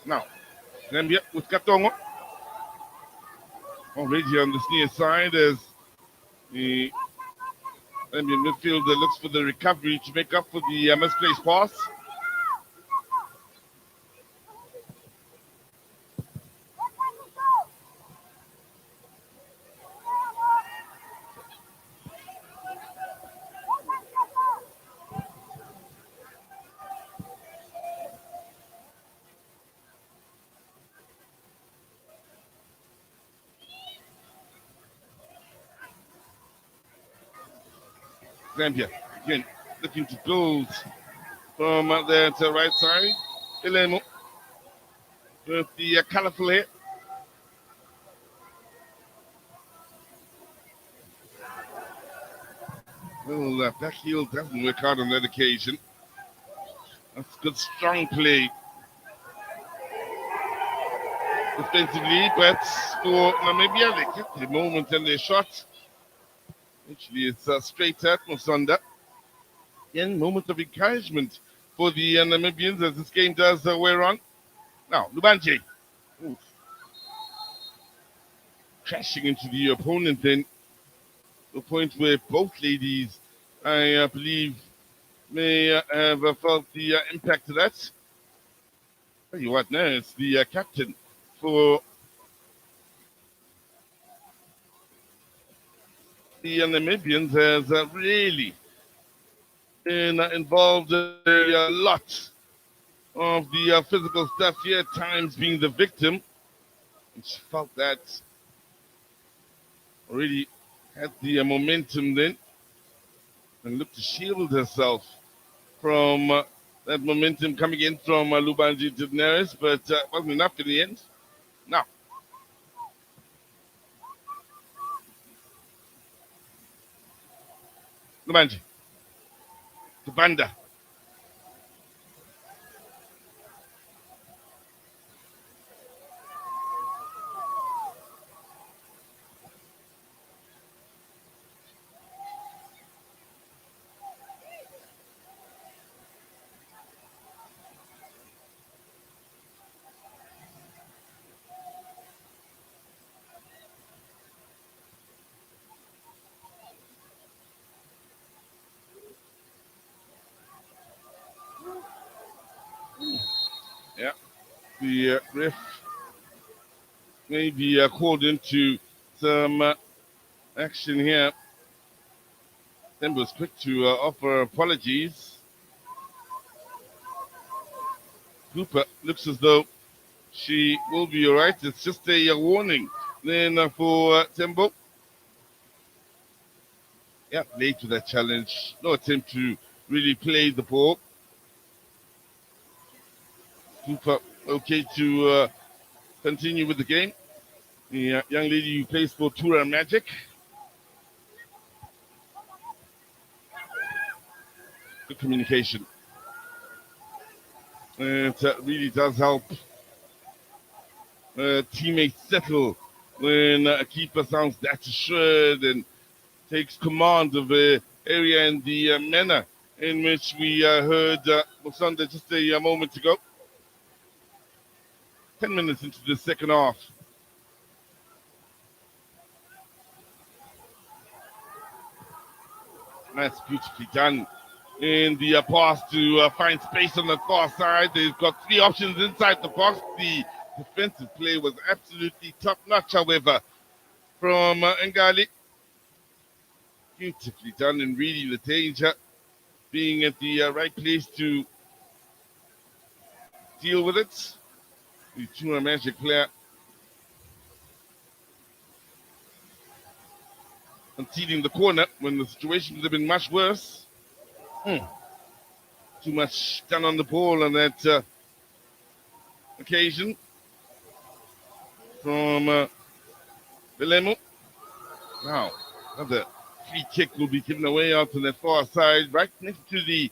Now, Zambia with Katongo. Already on this near side as the Zambian midfielder looks for the recovery to make up for the misplaced pass. Zambia again looking to build from there to the right side. Ilemo with the colourful hair. Well, back heel doesn't work out on that occasion. That's good, strong play defensively, but for Namibia, they kept the moment and their shot. Actually, it's straight at Musonda. Again, moment of encouragement for the Namibians as this game does wear on. Now, Lubanje. Ooh. Crashing into the opponent then. The point where both ladies, I believe, may have felt the impact of that. Tell you what, now it's the captain for the Namibians has really been involved in a lot of the physical stuff here, at times being the victim. And she felt that already had the momentum then and looked to shield herself from that momentum coming in from Lubanje to Daenerys, but wasn't enough in the end. Now, Lubanje to Banda. Yeah, the ref may be called into some action here. Then was quick to offer apologies. Cooper looks as though she will be all right. It's just a warning then for Tembo. Yeah, late to that challenge. No attempt to really play the ball. Super okay to continue with the game. The young lady who plays for Tura Magic. Good communication. It really does help teammates settle when a keeper sounds that assured and takes command of the area in the manner in which we heard Musonda just a moment ago. 10 minutes into the second half. That's beautifully done. In the pass to find space on the far side. They've got three options inside the box. The defensive play was absolutely top-notch, however, from Ngali. Beautifully done, and really the danger being at the right place to deal with it. The Tuna Magic player conceding the corner when the situation could have been much worse. Too much done on the ball on that occasion from Belemo. Now, another free kick will be given away out on that far side, right next to the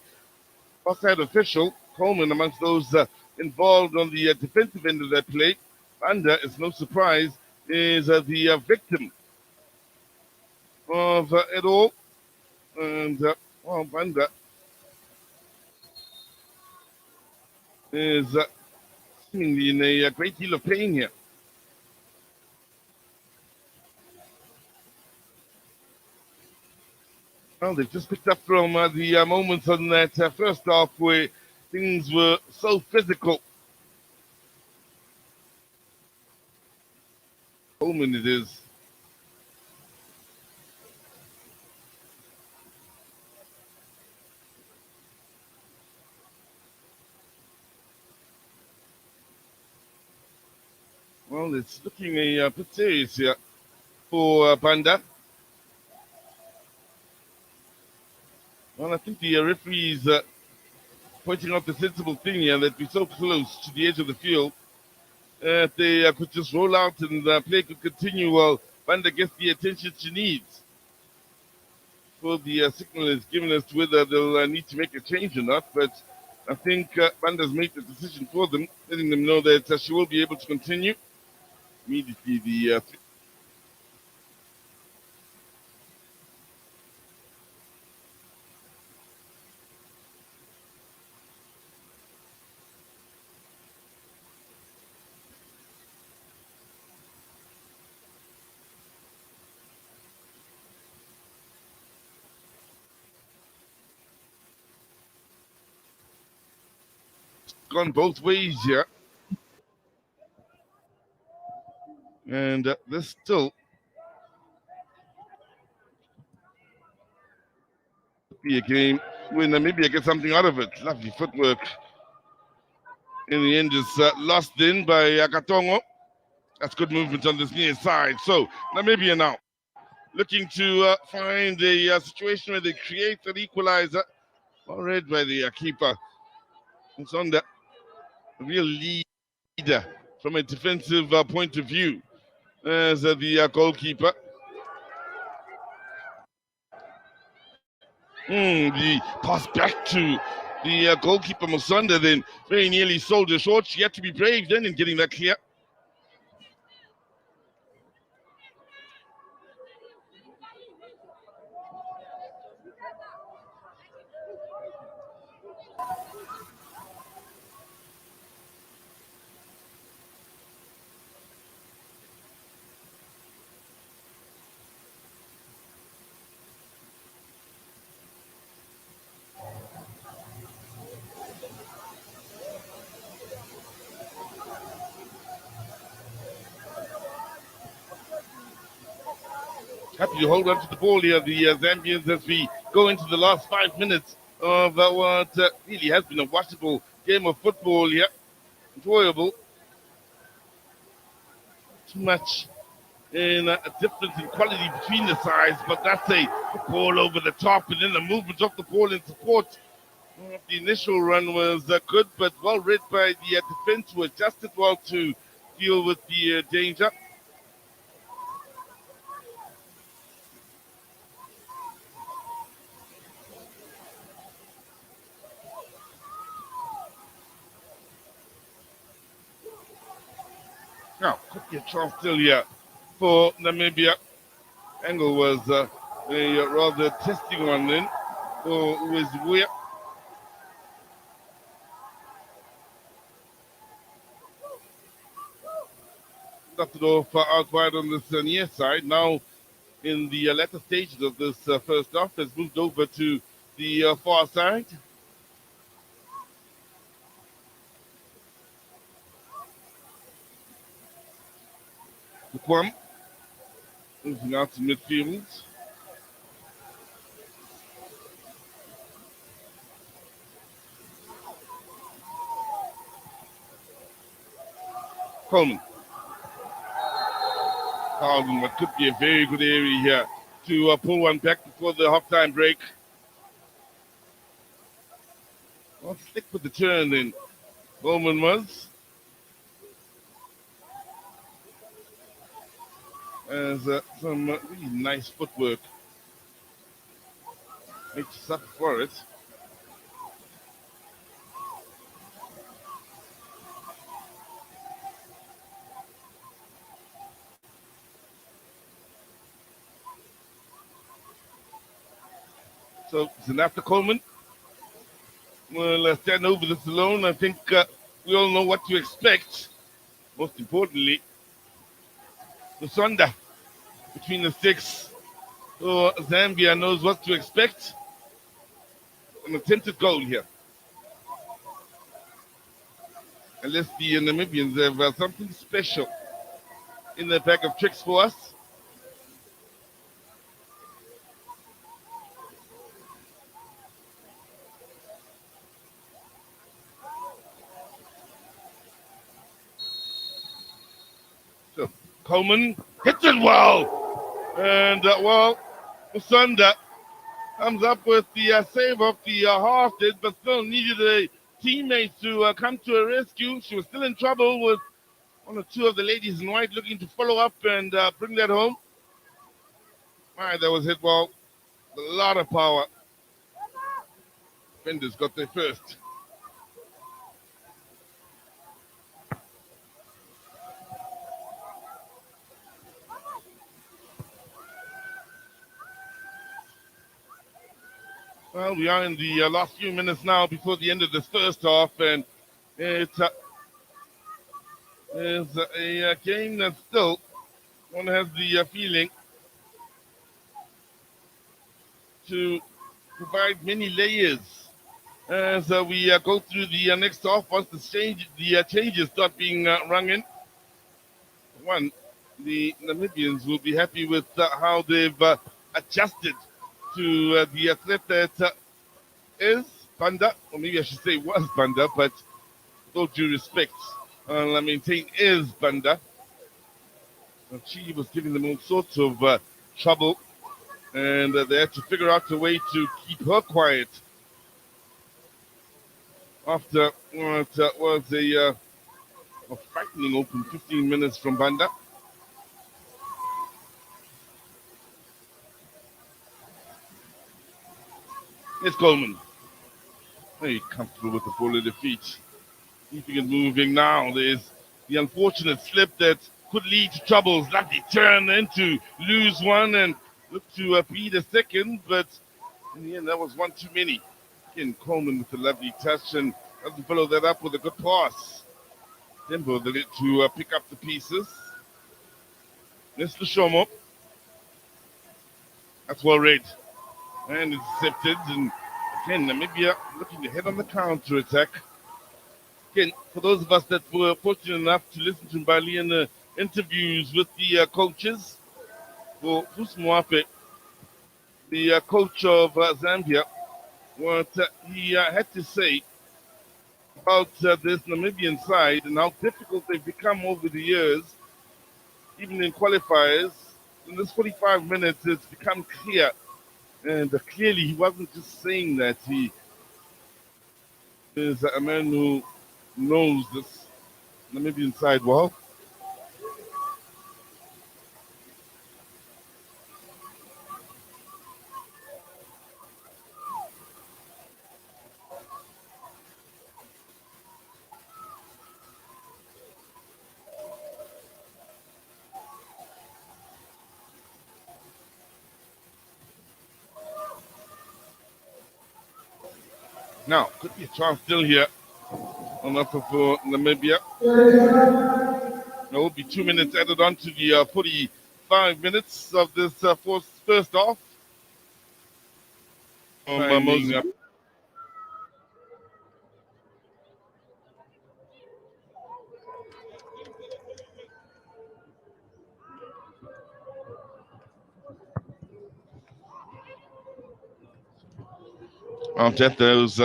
far side official. Coleman amongst those involved on the defensive end of that play. Banda, it's no surprise, is the victim of it all. And, well, Banda is seemingly in a great deal of pain here. Well, they've just picked up from the moments on that first half where things were so physical. Coleman it is. Well, it's looking a bit serious here for Banda. Well, I think the referee is pointing out the sensible thing here that we're so close to the edge of the field. They could just roll out and the play could continue while Banda gets the attention she needs. So the signal is given as to whether they'll need to make a change or not, but I think Banda's made the decision for them, letting them know that she will be able to continue. Immediately the gone both ways here. And this still be a game where Namibia gets something out of it. Lovely footwork. In the end, is lost in by Katongo. That's good movement on this near side. So Namibia now looking to find a situation where they create an equalizer. Well read by the keeper. It's on the real leader from a defensive point of view as the goalkeeper. The pass back to the goalkeeper Musonda, then very nearly sold her short. She had to be brave then in getting that clear. Happy to hold on to the ball here, the Zambians, as we go into the last 5 minutes of what really has been a watchable game of football here. Enjoyable. Too much in a difference in quality between the sides, but that's a ball over the top, and then the movement of the ball in support. The initial run was good, but well read by the defense, who adjusted well to deal with the danger. Now, could be a chance still here for Namibia. Angle was a rather testing one then for Wezibuya. Got it off out wide on this near side. Now, in the latter stages of this first half, has moved over to the far side. Kwam moving out to midfield. Coleman. Carlton, what could be a very good area here to pull one back before the half-time break. Well, stick with the turn then. Coleman was. As some really nice footwork. Makes up for it. So, Zanafta Coleman will stand over this alone. I think we all know what to expect. Most importantly, the Sonda between the six. So Zambia knows what to expect. An attempted goal here. Unless the Namibians have something special in their bag of tricks for us. So Coleman hits it well. And, Musanda comes up with the save of the half, but still needed a teammate to come to her rescue. She was still in trouble with one or two of the ladies in white looking to follow up and bring that home. My, that was hit well. A lot of power. Defenders got there first. Well, we are in the last few minutes now before the end of this first half, and it's a game that still one has the feeling to provide many layers as we go through the next half. Once the changes start being rung in, one, the Namibians will be happy with how they've adjusted to the threat that is Banda, or maybe I should say was Banda, but with all due respect, I maintain is Banda. She was giving them all sorts of trouble, and they had to figure out a way to keep her quiet after what was a frightening open 15 minutes from Banda. It's Coleman. Very comfortable with the ball at the feet. Keeping it moving now. There's the unfortunate slip that could lead to troubles. Lovely turn then to lose one and look to be the second, but in the end that was one too many. Again, Coleman with a lovely touch and doesn't follow that up with a good pass. Tembo to pick up the pieces. Mr. Shomo. That's well read. And intercepted, and again, Namibia looking to head on the counter attack. Again, for those of us that were fortunate enough to listen to Mbali in the interviews with the coaches, for Fusmuape, the coach of Zambia, what he had to say about this Namibian side and how difficult they've become over the years even in qualifiers. In this 45 minutes, it's become clear. And clearly, he wasn't just saying that. He is a man who knows this Namibian side well. Now, could be a chance still here on offer for Namibia. There will be 2 minutes added on to the 45 minutes of this first half. After those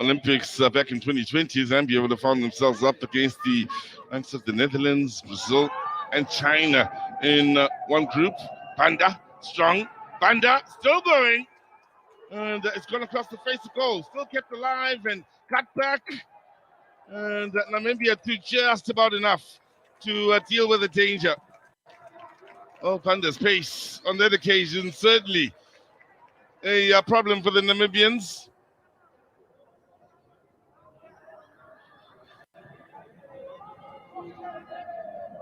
Olympics back in 2020, Zambia would have found themselves up against the likes of the Netherlands, Brazil, and China in one group. Banda, strong. Banda, still going. And it's gone across the face of goal. Still kept alive and cut back. And Namibia did just about enough to deal with the danger. Oh, Banda's pace on that occasion, certainly a problem for the Namibians.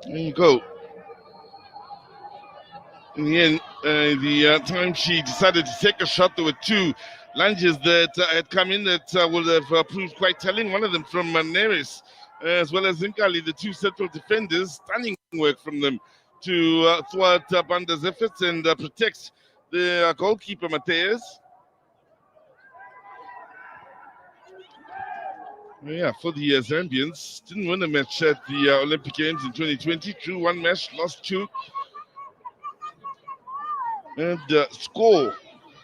There you go. In the end, the time she decided to take a shot, there were two lunges that had come in that would have proved quite telling. One of them from Neres, as well as Zinkali, the two central defenders. Stunning work from them to thwart Banda's efforts and protect the goalkeeper, Mateus. Yeah, for the Zambians, didn't win a match at the Olympic Games in 2020. Drew one match, lost two. And score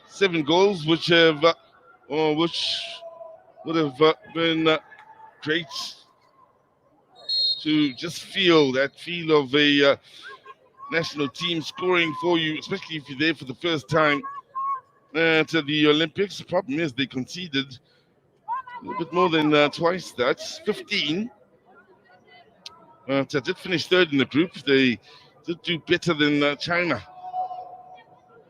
7 goals, which would have been great to just feel that feel of a national team scoring for you, especially if you're there for the first time to the Olympics. The problem is they conceded a little bit more than twice that, 15. They did finish third in the group. They did do better than China,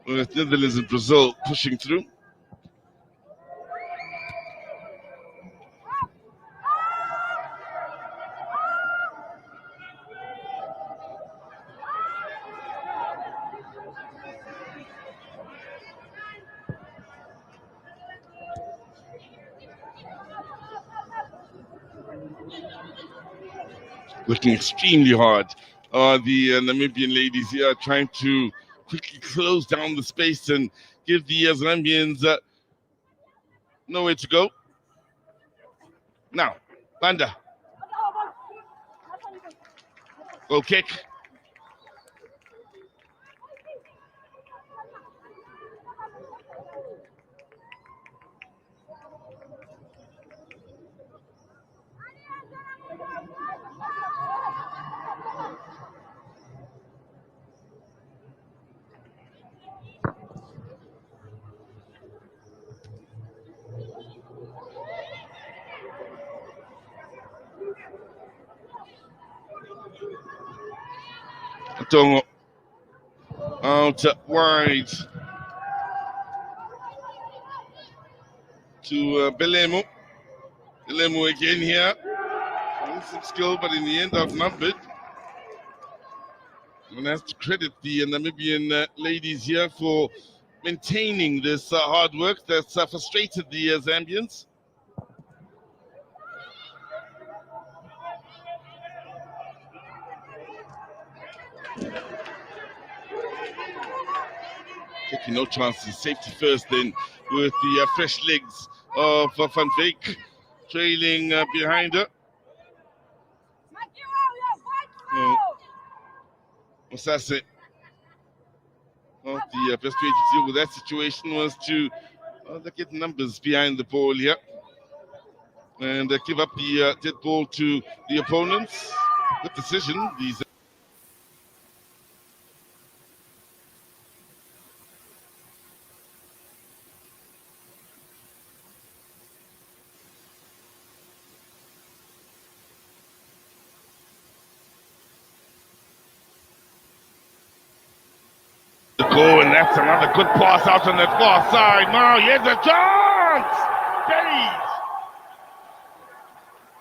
with Netherlands and Brazil pushing through. Working extremely hard. The Namibian ladies here trying to quickly close down the space and give the Zambians nowhere to go. Now, Banda. Goal kick. Tongo out wide to Belemo. Belemo again here. Some skill, but in the end outnumbered. One has to credit the Namibian ladies here for maintaining this hard work that's frustrated the Zambians. Taking no chances, safety first then with the fresh legs of Van Veek trailing behind her. Osase. Well, the best way to deal with that situation was to get numbers behind the ball here and give up the dead ball to the opponents. Good decision. These go, and that's another good pass out on the far side. Now here's a chance. Berries.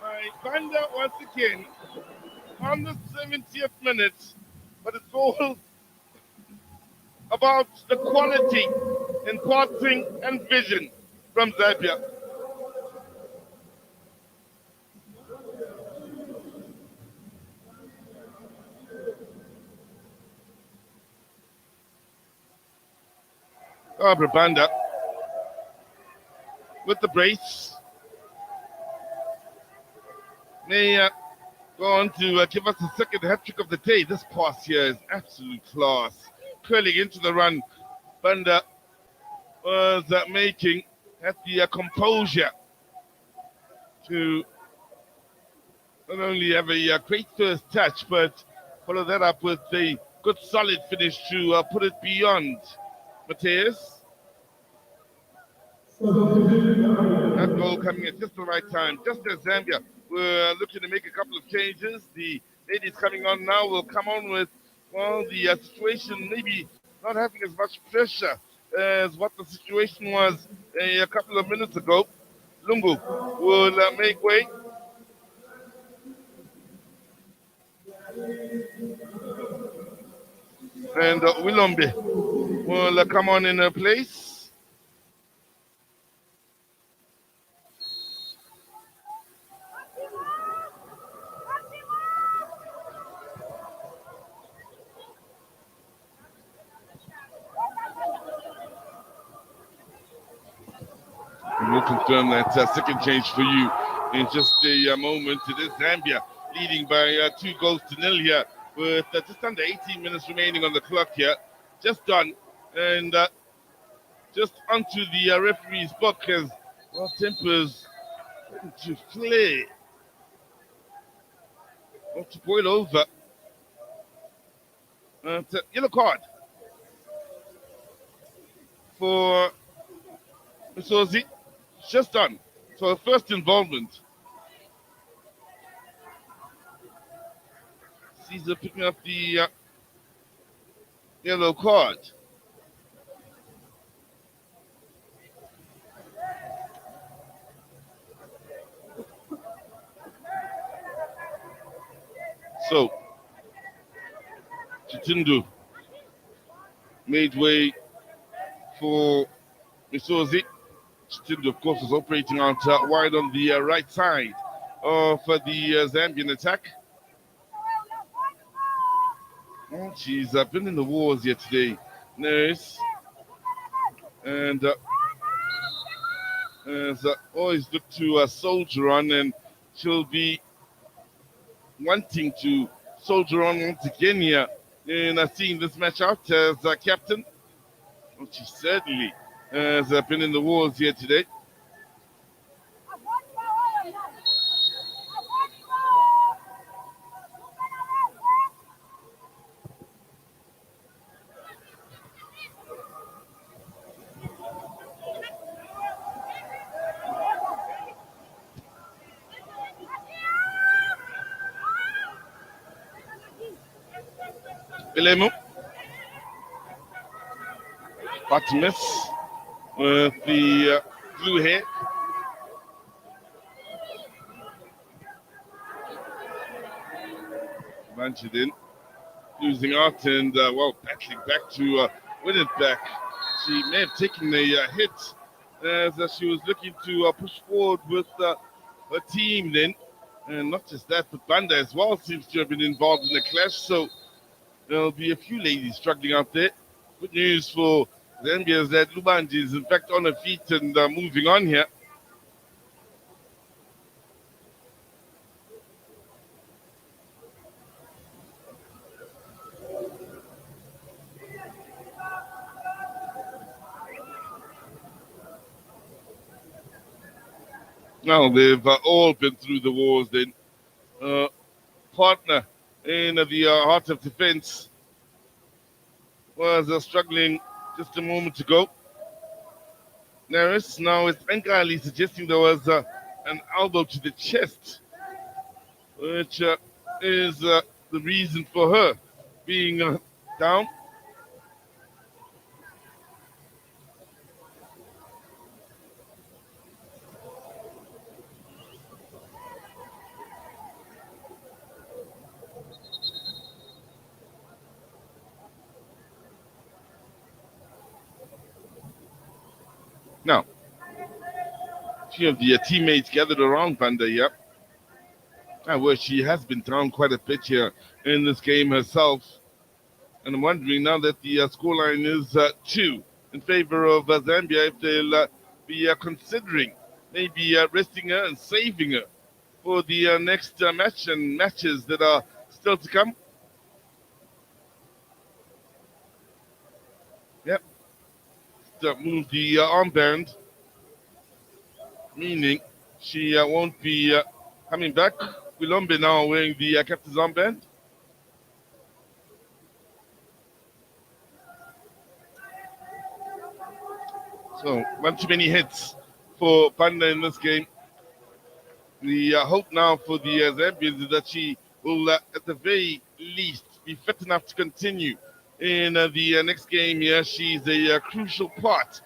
Right, Banda once again on the 70th minute, but it's all about the quality in passing and vision from Zambia. Banda with the brace. May go on to give us the second hat-trick of the day. This pass here is absolute class. Curling into the run. Banda was making at the composure to not only have a great first touch, but follow that up with a good solid finish to put it beyond. Mateus. That goal coming at just the right time. Just as Zambia were looking to make a couple of changes, the ladies coming on now will come on with, well, the situation maybe not having as much pressure as what the situation was a couple of minutes ago. Lungu will make way. And Wilombe will come on in her place. And we'll confirm that second change for you in just a moment. It is Zambia leading by 2 goals to 0 here with just under 18 minutes remaining on the clock here. Just done. And just onto the referee's book as well, tempers to flare. Or to boil over. Yellow card for Misozi. Just done. So first involvement. Caesar picking up the yellow card. So Chitindu made way for Misozi. Chitindu, of course, is operating out wide on the right side of the Zambian attack. And she's been in the wars here today, Nurse. And has always looked to soldier on, and she'll be wanting to soldier on once again here in seeing this match out as captain. Well, she certainly has been in the wars here today. Belemo. Batimus with the blue hair. Manchidin losing out and, well, battling back to win it back. She may have taken a hit as she was looking to push forward with her team then. And not just that, but Banda as well seems to have been involved in the clash. So there'll be a few ladies struggling out there. Good news for Zambia is that Lubanji is in fact on her feet and moving on here. Now they've all been through the wars then. Partner in the heart of defense was struggling just a moment ago. Neris, now it's Enkali suggesting there was an elbow to the chest, which is the reason for her being down. few of the teammates gathered around Banda, yep. Well, she has been down quite a bit here in this game herself. And I'm wondering now that the scoreline is 2 in favor of Zambia, if they'll be considering maybe resting her and saving her for the next match and matches that are still to come. Yep. Move the armband, meaning she won't be coming back. Wilombe now wearing the captain's armband. So, one too many hits for Panda in this game. The hope now for the Zambians is that she will, at the very least, be fit enough to continue in the next game here. She's a crucial part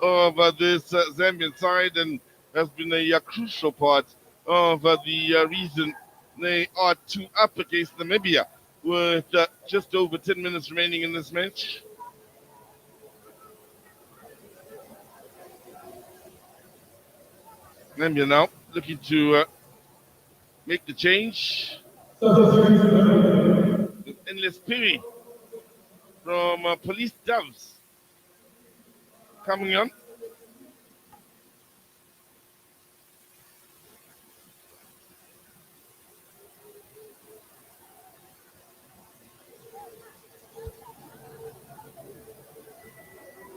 of this Zambian side and has been a crucial part of the reason they are 2-up against Namibia with just over 10 minutes remaining in this match. Namibia now looking to make the change. Endless Piri from Police Doves coming on.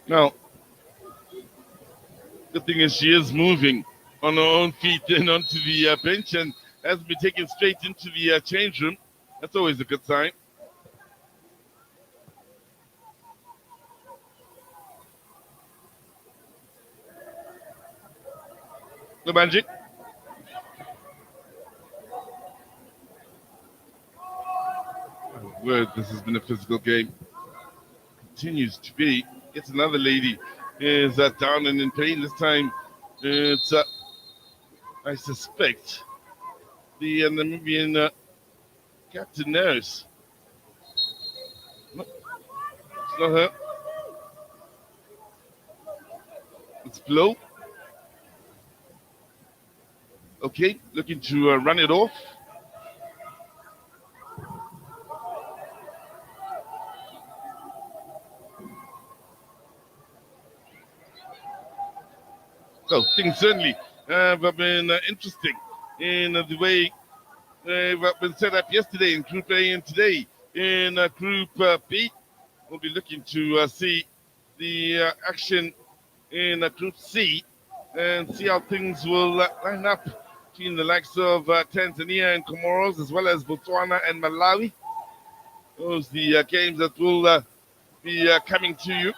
Now, the thing is she is moving on her own feet and onto the bench and has been taken straight into the change room. That's always a good sign. Lubanji. Word, this has been a physical game. Continues to be. It's another lady is down and in pain. This time it's, I suspect, the Namibian captain nurse. No, it's not her. It's Blow. Okay, looking to run it off. So things certainly have been interesting in the way they've been set up yesterday in Group A and today in Group B. We'll be looking to see the action in Group C and see how things will line up between the likes of Tanzania and Comoros, as well as Botswana and Malawi. Those are the games that will be coming to you.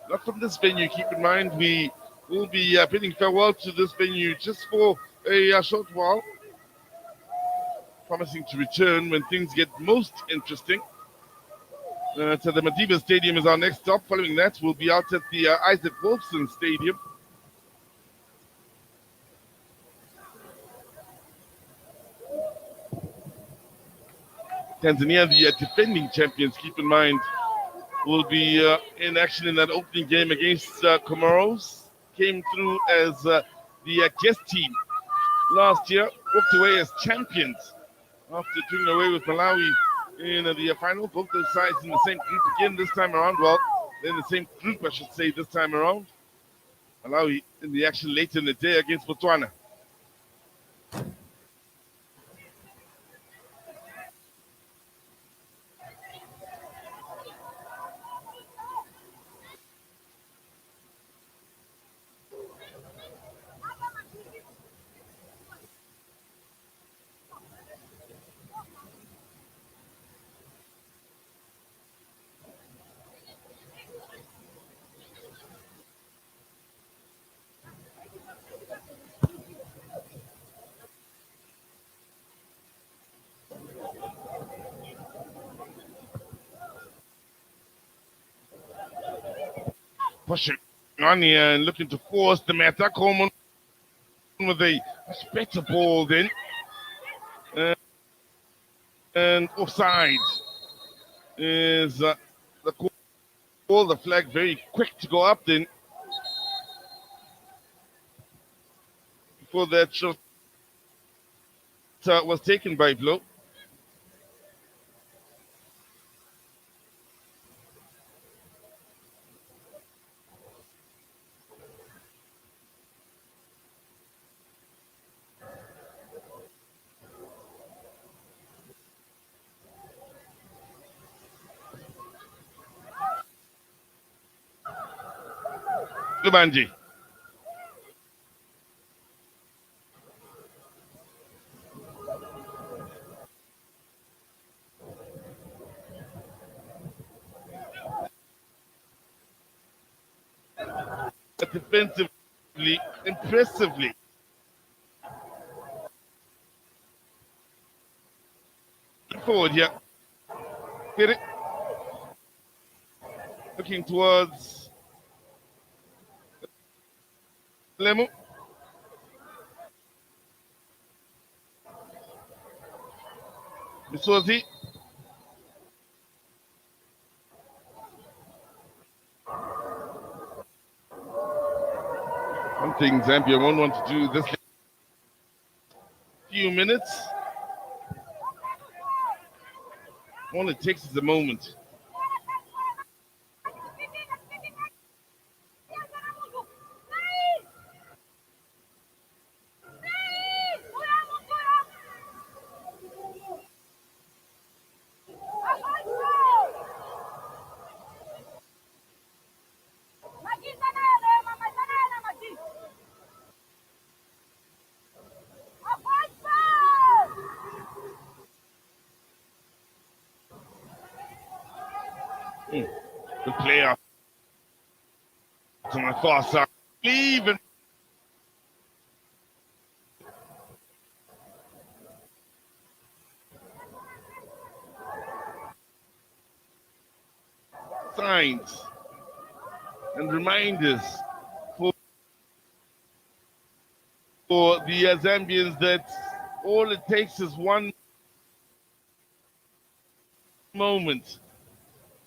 Not from this venue, keep in mind, we will be bidding farewell to this venue just for a short while. Promising to return when things get most interesting. So the Madiba Stadium is our next stop. Following that, we'll be out at the Isaac Wolfson Stadium. Tanzania, the defending champions, keep in mind, will be in action in that opening game against Comoros. Came through as the guest team last year, walked away as champions after doing away with Malawi in the final. Both those sides in the same group again this time around. Well, they're in the same group, I should say, this time around. Malawi in the action later in the day against Botswana. Pushing on here and looking to force the matter. Coleman with a much better ball then. And offside is the call. The flag very quick to go up then. for that shot was taken by Blow. Lubanji. Defensively, impressively. Forward here. Get it. Looking towards Lemo. Misozi. One thing Zambia won't want to do this few minutes. All it takes is a moment. Good player to my far side. Even signs and reminders for the Zambians that all it takes is one moment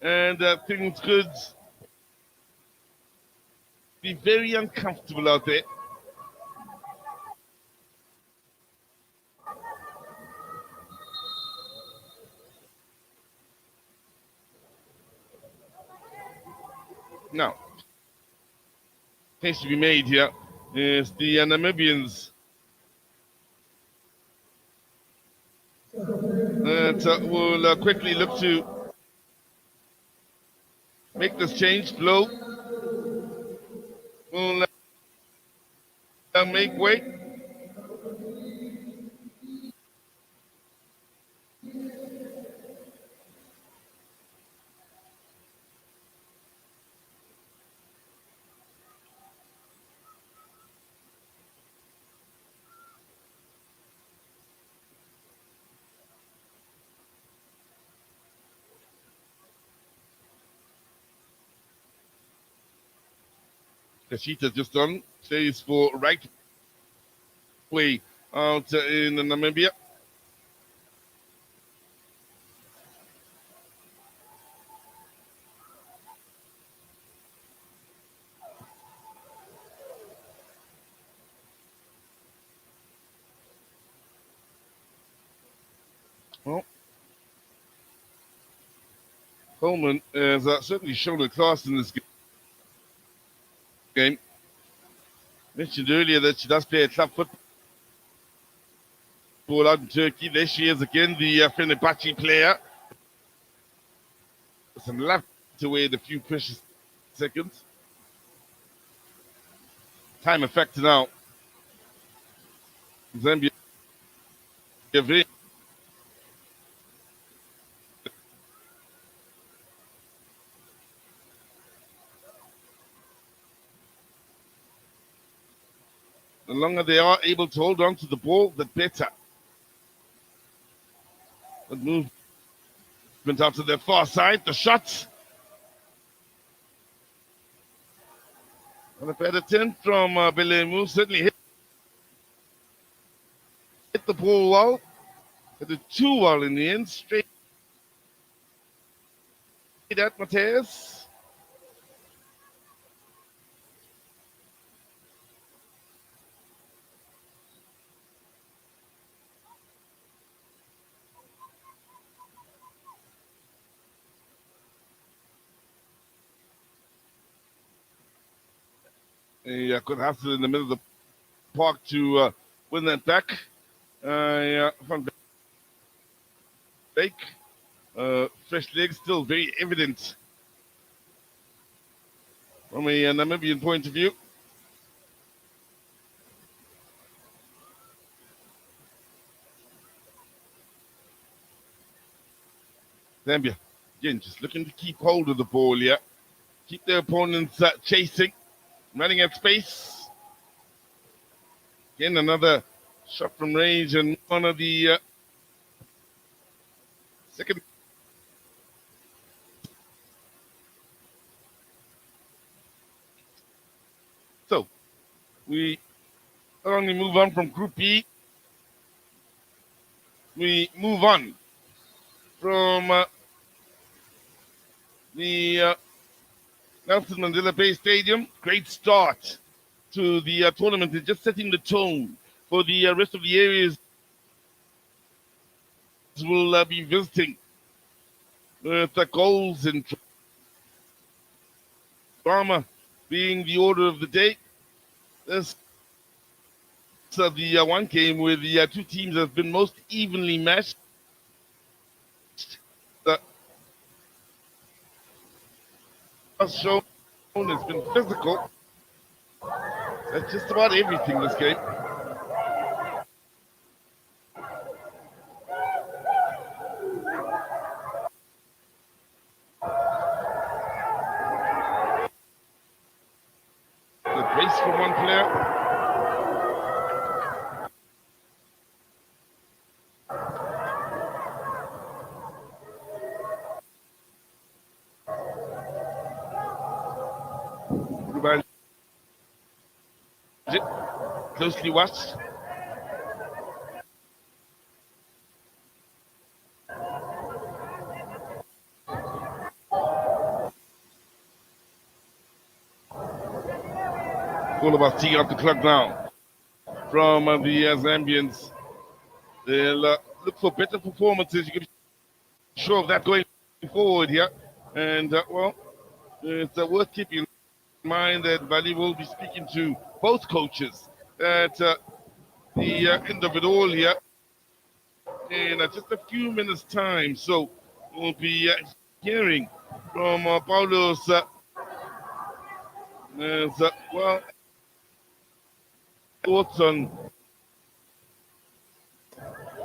and things could be very uncomfortable out there. Now, case to be made here is the Namibians that will quickly look to make this change. Blow will make way. Kashita just done. Stays for right way out in Namibia. Well, Coleman has certainly shown a class in this game. Mentioned earlier that she does play a club football out in Turkey. There she is again, the Fenerbahce player. Some left away the few precious seconds. Time effect now. Zambia very the longer they are able to hold on to the ball, the better. The movement out to their far side, the shot. And a better attempt from Belemu, certainly hit the ball well. Hit it too well in the end, straight at Mateus. He could hustle in the middle of the park to win that back. Van Beek, fresh legs, still very evident from a Namibian point of view. Zambia, again, just looking to keep hold of the ball here. Keep their opponents chasing, running at space. Again, another shot from range and one of the second. So, we not only move on from Group E, we move on from the Nelson Mandela Bay Stadium. Great start to the tournament. It's just setting the tone for the rest of the areas will be visiting with the goals and drama being the order of the day. This is the one game where the two teams have been most evenly matched. The first shown has been physical. That's just about everything this game. The pace from one player. Closely watched. All about teeing up the clock now from the Zambians. They'll look for better performances. You can be sure of that going forward here. And, well, it's worth keeping in mind that Bali will be speaking to both coaches at the end of it all here in just a few minutes' time. So we'll be hearing from Paulo's well, thoughts on,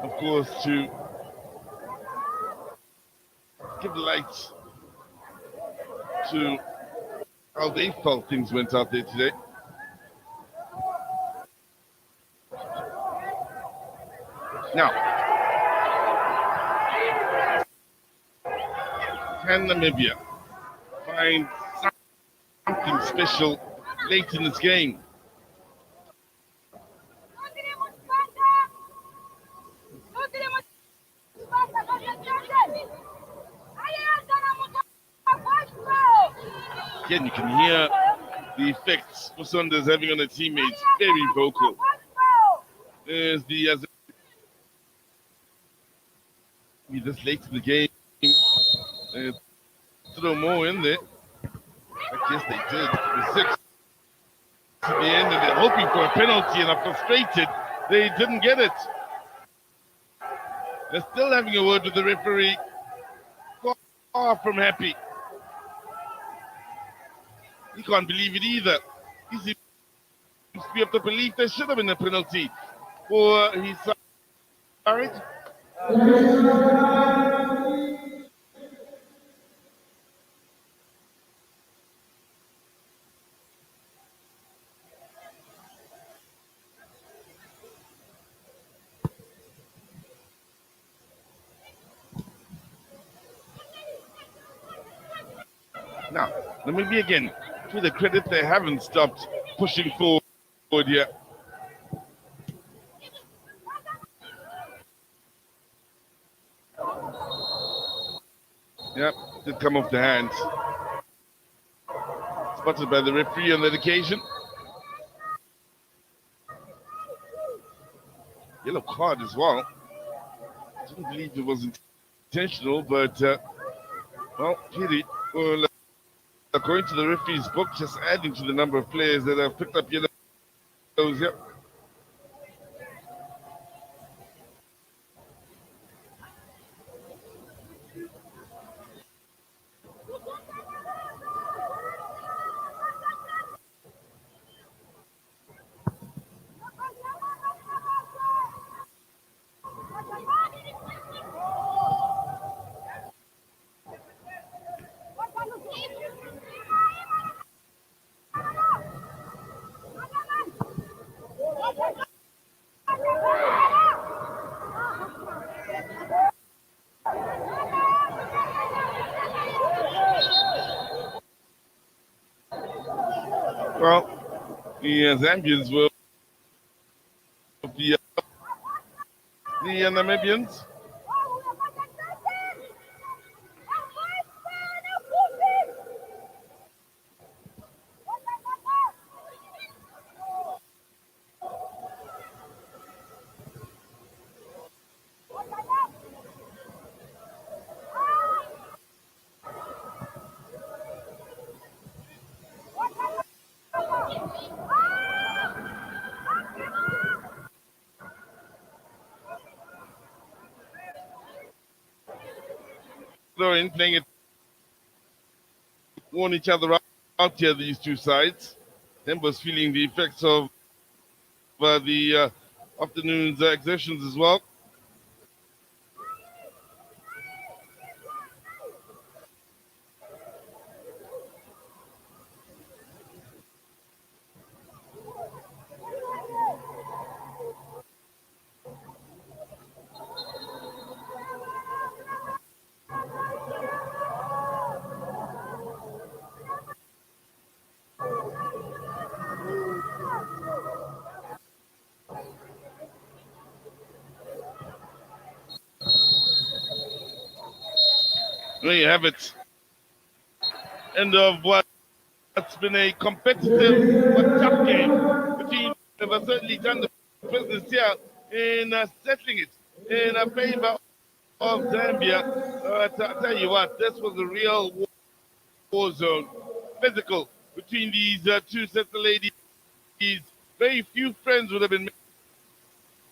of course, to give light to how they felt things went out there today. Now, can Namibia find something special late in this game? Again, you can hear the effects Musonda is having on the teammates. Very vocal. There's the this late in the game, throw more in there. I guess they did. The 6 to the end, and they're hoping for a penalty and are frustrated they didn't get it. They're still having a word with the referee. Far from happy. He can't believe it either. He seems to be of the belief there should have been a penalty for his side. Now, Namibia again, to the credit, they haven't stopped pushing forward yet. Yep, did come off the hands. Spotted by the referee on that occasion. Yellow card as well. Didn't believe it was intentional, but well, pity for according to the referee's book, just adding to the number of players that have picked up yellows. Yep. Well, the Zambians will the Namibians. In playing it, worn each other out here, these two sides. Tembo's feeling the effects of the afternoon's exertions as well. There you have it. End of what's been a competitive but tough game between them. Have certainly done the business here in settling it in favor of Zambia. I tell you what, this was a real war zone. Physical between these two sets of ladies. Very few friends would have been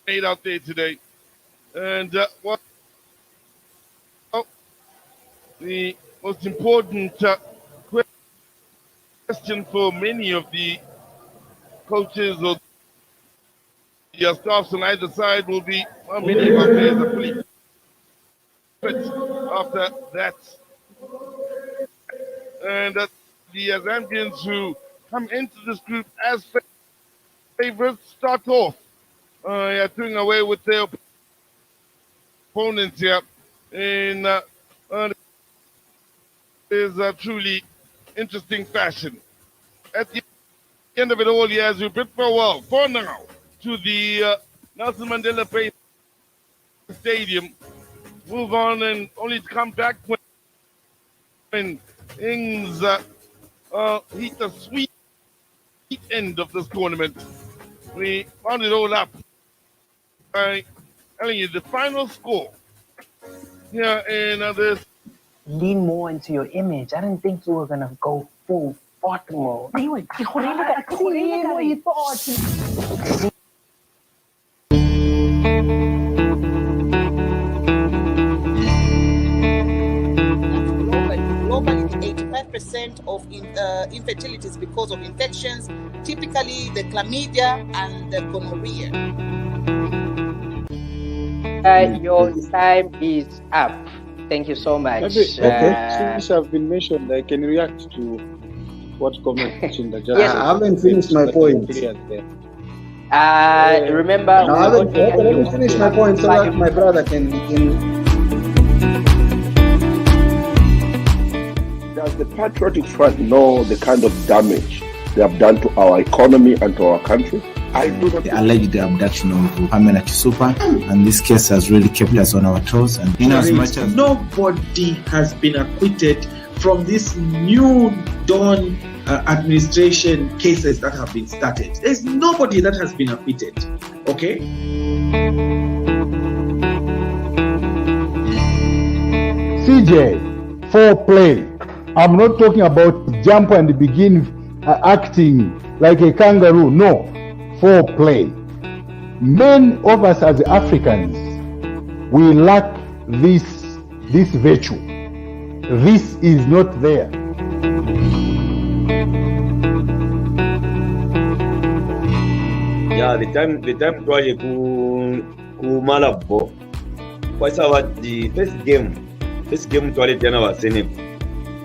made out there today. And what the most important question for many of the coaches or the staffs on either side will be how many of our players are fully fit after that. And the Zambians who come into this group as favorites start off doing away with their opponents here in is a truly interesting fashion. At the end of it all, yes, we bid farewell for now to the Nelson Mandela Bay Stadium. Move on and only to come back when things hit the sweet end of this tournament. We round it all up by telling you the final score here in this. Lean more into your image. I didn't think you were gonna go full Baltimore. What you thought? Globally, 85% of infertility is because of infections, typically the chlamydia and the gonorrhea. Your time is up. Thank you so much. Okay, since have been mentioned, I can react to what comments in the chat. Yes, I haven't finished my point. Remember, no, I haven't finished my point so that my brother can. Does the Patriotic Front know the kind of damage they have done to our economy and to our country? I do not. The alleged abduction of Pamela Kisupa, and this case has really kept us on our toes. And in as much as nobody has been acquitted from this new dawn administration cases that have been started. There's nobody that has been acquitted. Okay. CJ, foreplay. I'm not talking about jump and begin acting like a kangaroo. No, foreplay. Many of us as Africans, we lack this virtue. This is not there. Yeah, the time twaje ku Malabo. What's about the first game twale tena wa Senegal.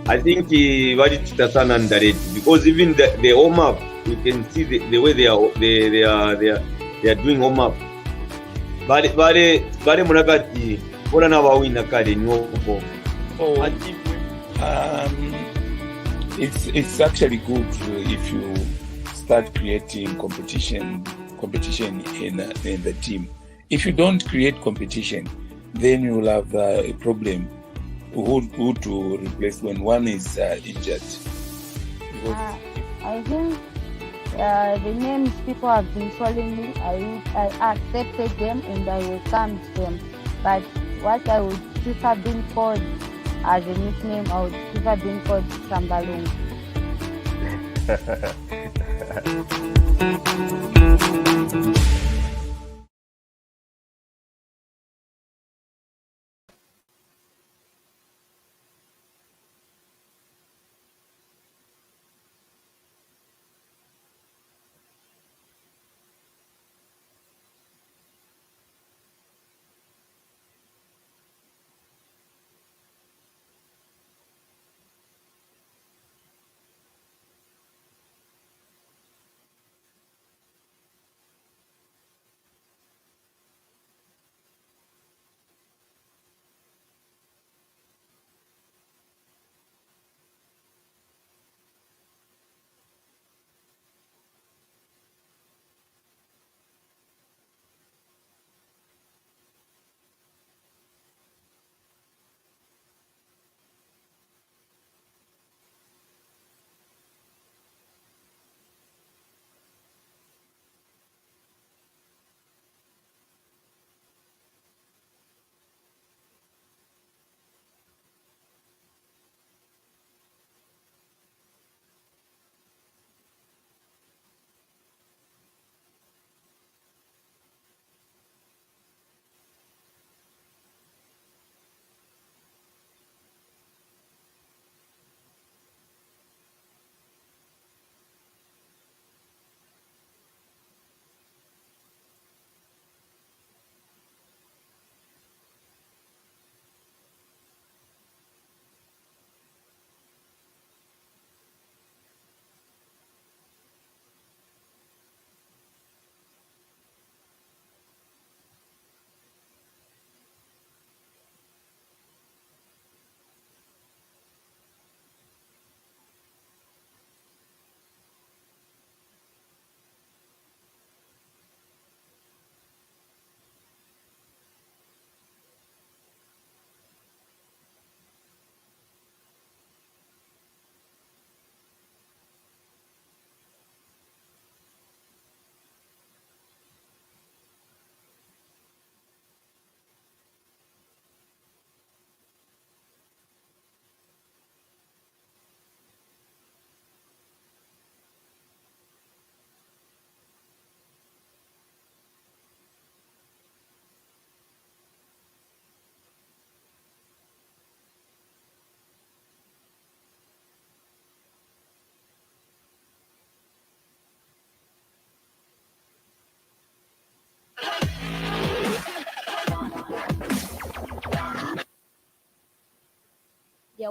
I think valitita sana underrated because even the warm up, you can see the way they are doing warm up. Bale munakati bona na wawina kale nyopo. It's actually good if you start creating competition in the team. If you don't create competition, then you will have a problem who to replace when one is injured. I think the names people have been calling me, I accepted them and I welcomed them. But what I would prefer being called as a nickname, I would prefer being called Sambalung.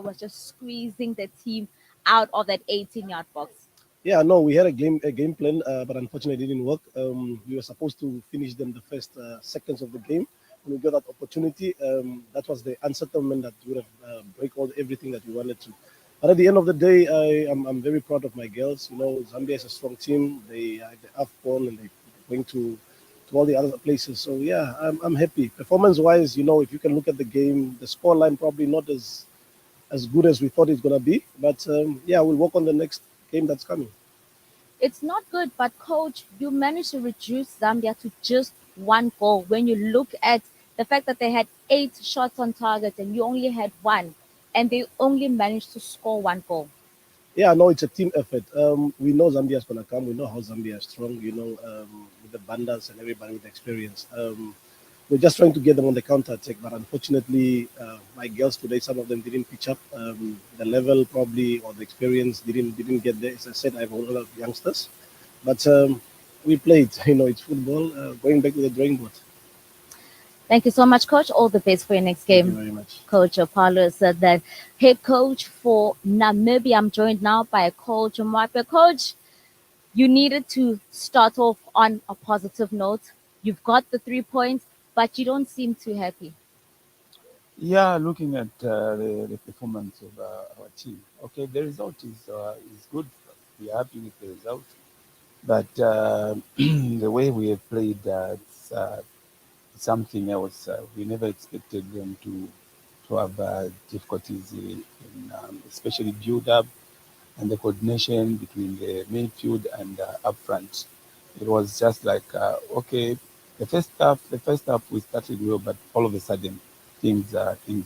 Was just squeezing the team out of that 18-yard box. Yeah, no, we had a game plan, but unfortunately it didn't work. We were supposed to finish them the first seconds of the game. When we got that opportunity, that was the unsettlement that would have break everything that we wanted to. But at the end of the day, I'm very proud of my girls. You know, Zambia is a strong team. They are the AFCON and they're going to all the other places. So yeah, I'm happy. Performance-wise, you know, if you can look at the game, the scoreline probably not as good as we thought it's going to be. But yeah, we'll work on the next game that's coming. It's not good, but coach, you managed to reduce Zambia to just one goal. When you look at the fact that they had 8 shots on target and you only had 1, and they only managed to score 1 goal. Yeah, no, it's a team effort. We know Zambia is going to come. We know how Zambia is strong, with the banders and everybody with experience. We're just trying to get them on the counter attack, but unfortunately, my girls today, some of them didn't pitch up. The level probably or the experience didn't get there. As I said, I have a lot of youngsters, but we played. It's football. Going back to the drawing board. Thank you so much, Coach. All the best for your next game. Thank you very much. Coach Paulo said that. Head coach for Namibia. I'm joined now by Coach Mwape. Coach, you needed to start off on a positive note. You've got the 3 points, but you don't seem too happy. Yeah, looking at the performance of our team. Okay, the result is good. We are happy with the result, but the way we have played, it's something else. We never expected them to have difficulties in especially build up and the coordination between the midfield and up front. It was just like okay, the first half we started well, but all of a sudden things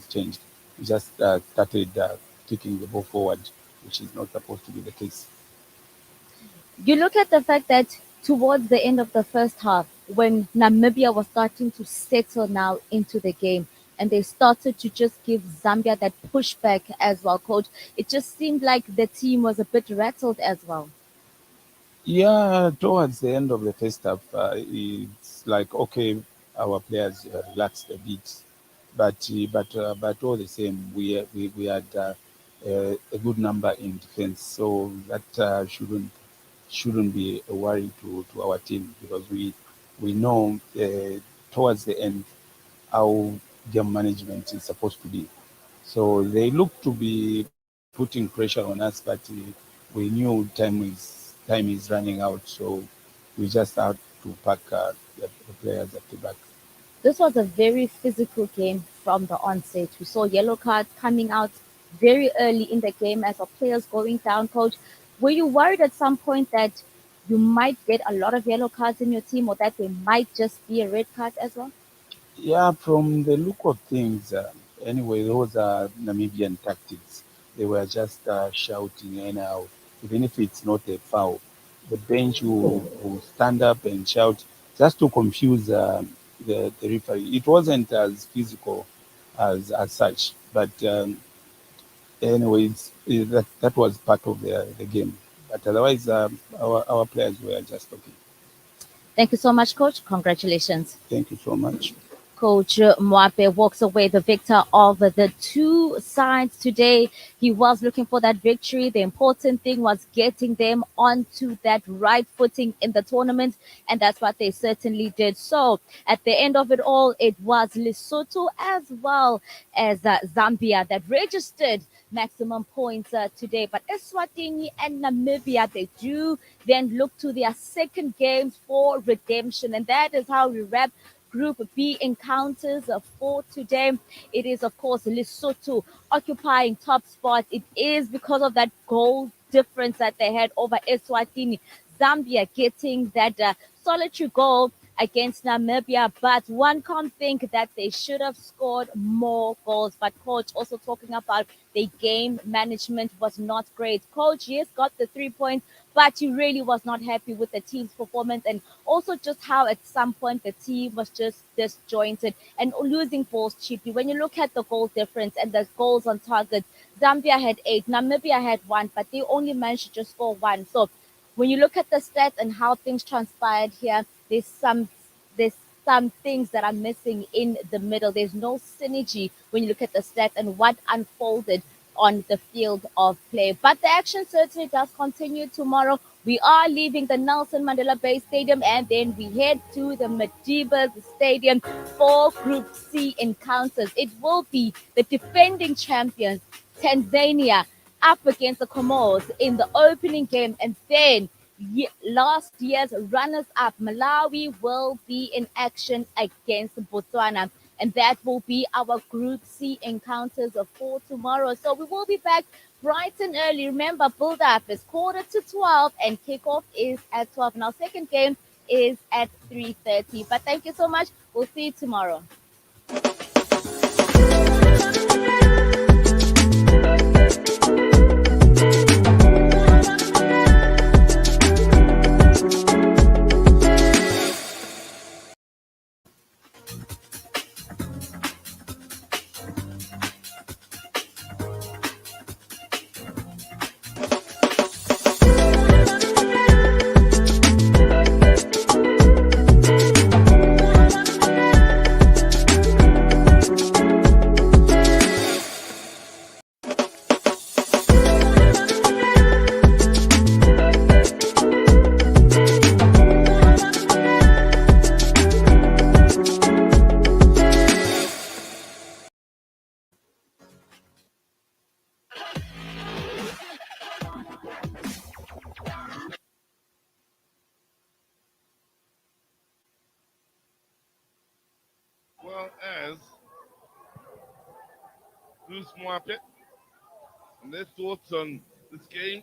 changed. We just started kicking the ball forward, which is not supposed to be the case. You look at the fact that towards the end of the first half, when Namibia was starting to settle now into the game, and they started to just give Zambia that pushback as well, Coach, it just seemed like the team was a bit rattled as well. Yeah, towards the end of the first half, it's like okay, our players relaxed a bit, but all the same, we had a good number in defense, so that shouldn't be a worry to our team, because we know towards the end how game management is supposed to be. So they look to be putting pressure on us, but we knew time is running out, so we just had to pack the players at the back. This was a very physical game from the onset. We saw yellow cards coming out very early in the game as our players going down, Coach. Were you worried at some point that you might get a lot of yellow cards in your team, or that there might just be a red card as well? Yeah, from the look of things, anyway, those are Namibian tactics. They were just shouting anyhow, even if it's not a foul. The bench will stand up and shout just to confuse the referee. It wasn't as physical as such, but anyways, that was part of the game. But otherwise, our players were just okay. Thank you so much, Coach. Congratulations. Thank you so much. Coach Mwape walks away the victor of the two sides today. He was looking for that victory. The important thing was getting them onto that right footing in the tournament, and that's what they certainly did. So at the end of it all, it was Lesotho as well as Zambia that registered maximum points today. But Eswatini and Namibia, they do then look to their second games for redemption, and that is how we wrap Group B encounters for today. It is, of course, Lesotho occupying top spot. It is because of that goal difference that they had over Eswatini. Zambia getting that solitary goal against Namibia, but one can't think that they should have scored more goals. But Coach also talking about the game management was not great. Coach, yes, got the 3 points, but he really was not happy with the team's performance, and also just how at some point the team was just disjointed and losing balls cheaply. When you look at the goal difference and the goals on target, Zambia had 8, Namibia had 1, but they only managed to just score 1. So when you look at the stats and how things transpired here, there's some things that are missing in the middle. There's no synergy when you look at the stats and what unfolded on the field of play. But the action certainly does continue tomorrow. We are leaving the Nelson Mandela Bay Stadium, and then we head to the Madiba Stadium for Group C encounters. It will be the defending champions, Tanzania, up against the Comoros in the opening game, and then last year's runners-up, Malawi, will be in action against Botswana. And that will be our Group C encounters for tomorrow. So we will be back bright and early. Remember, build-up is 11:45 and kickoff is at 12. And our second game is at 3:30. But thank you so much. We'll see you tomorrow. Bruce Mwape, and their thoughts on this game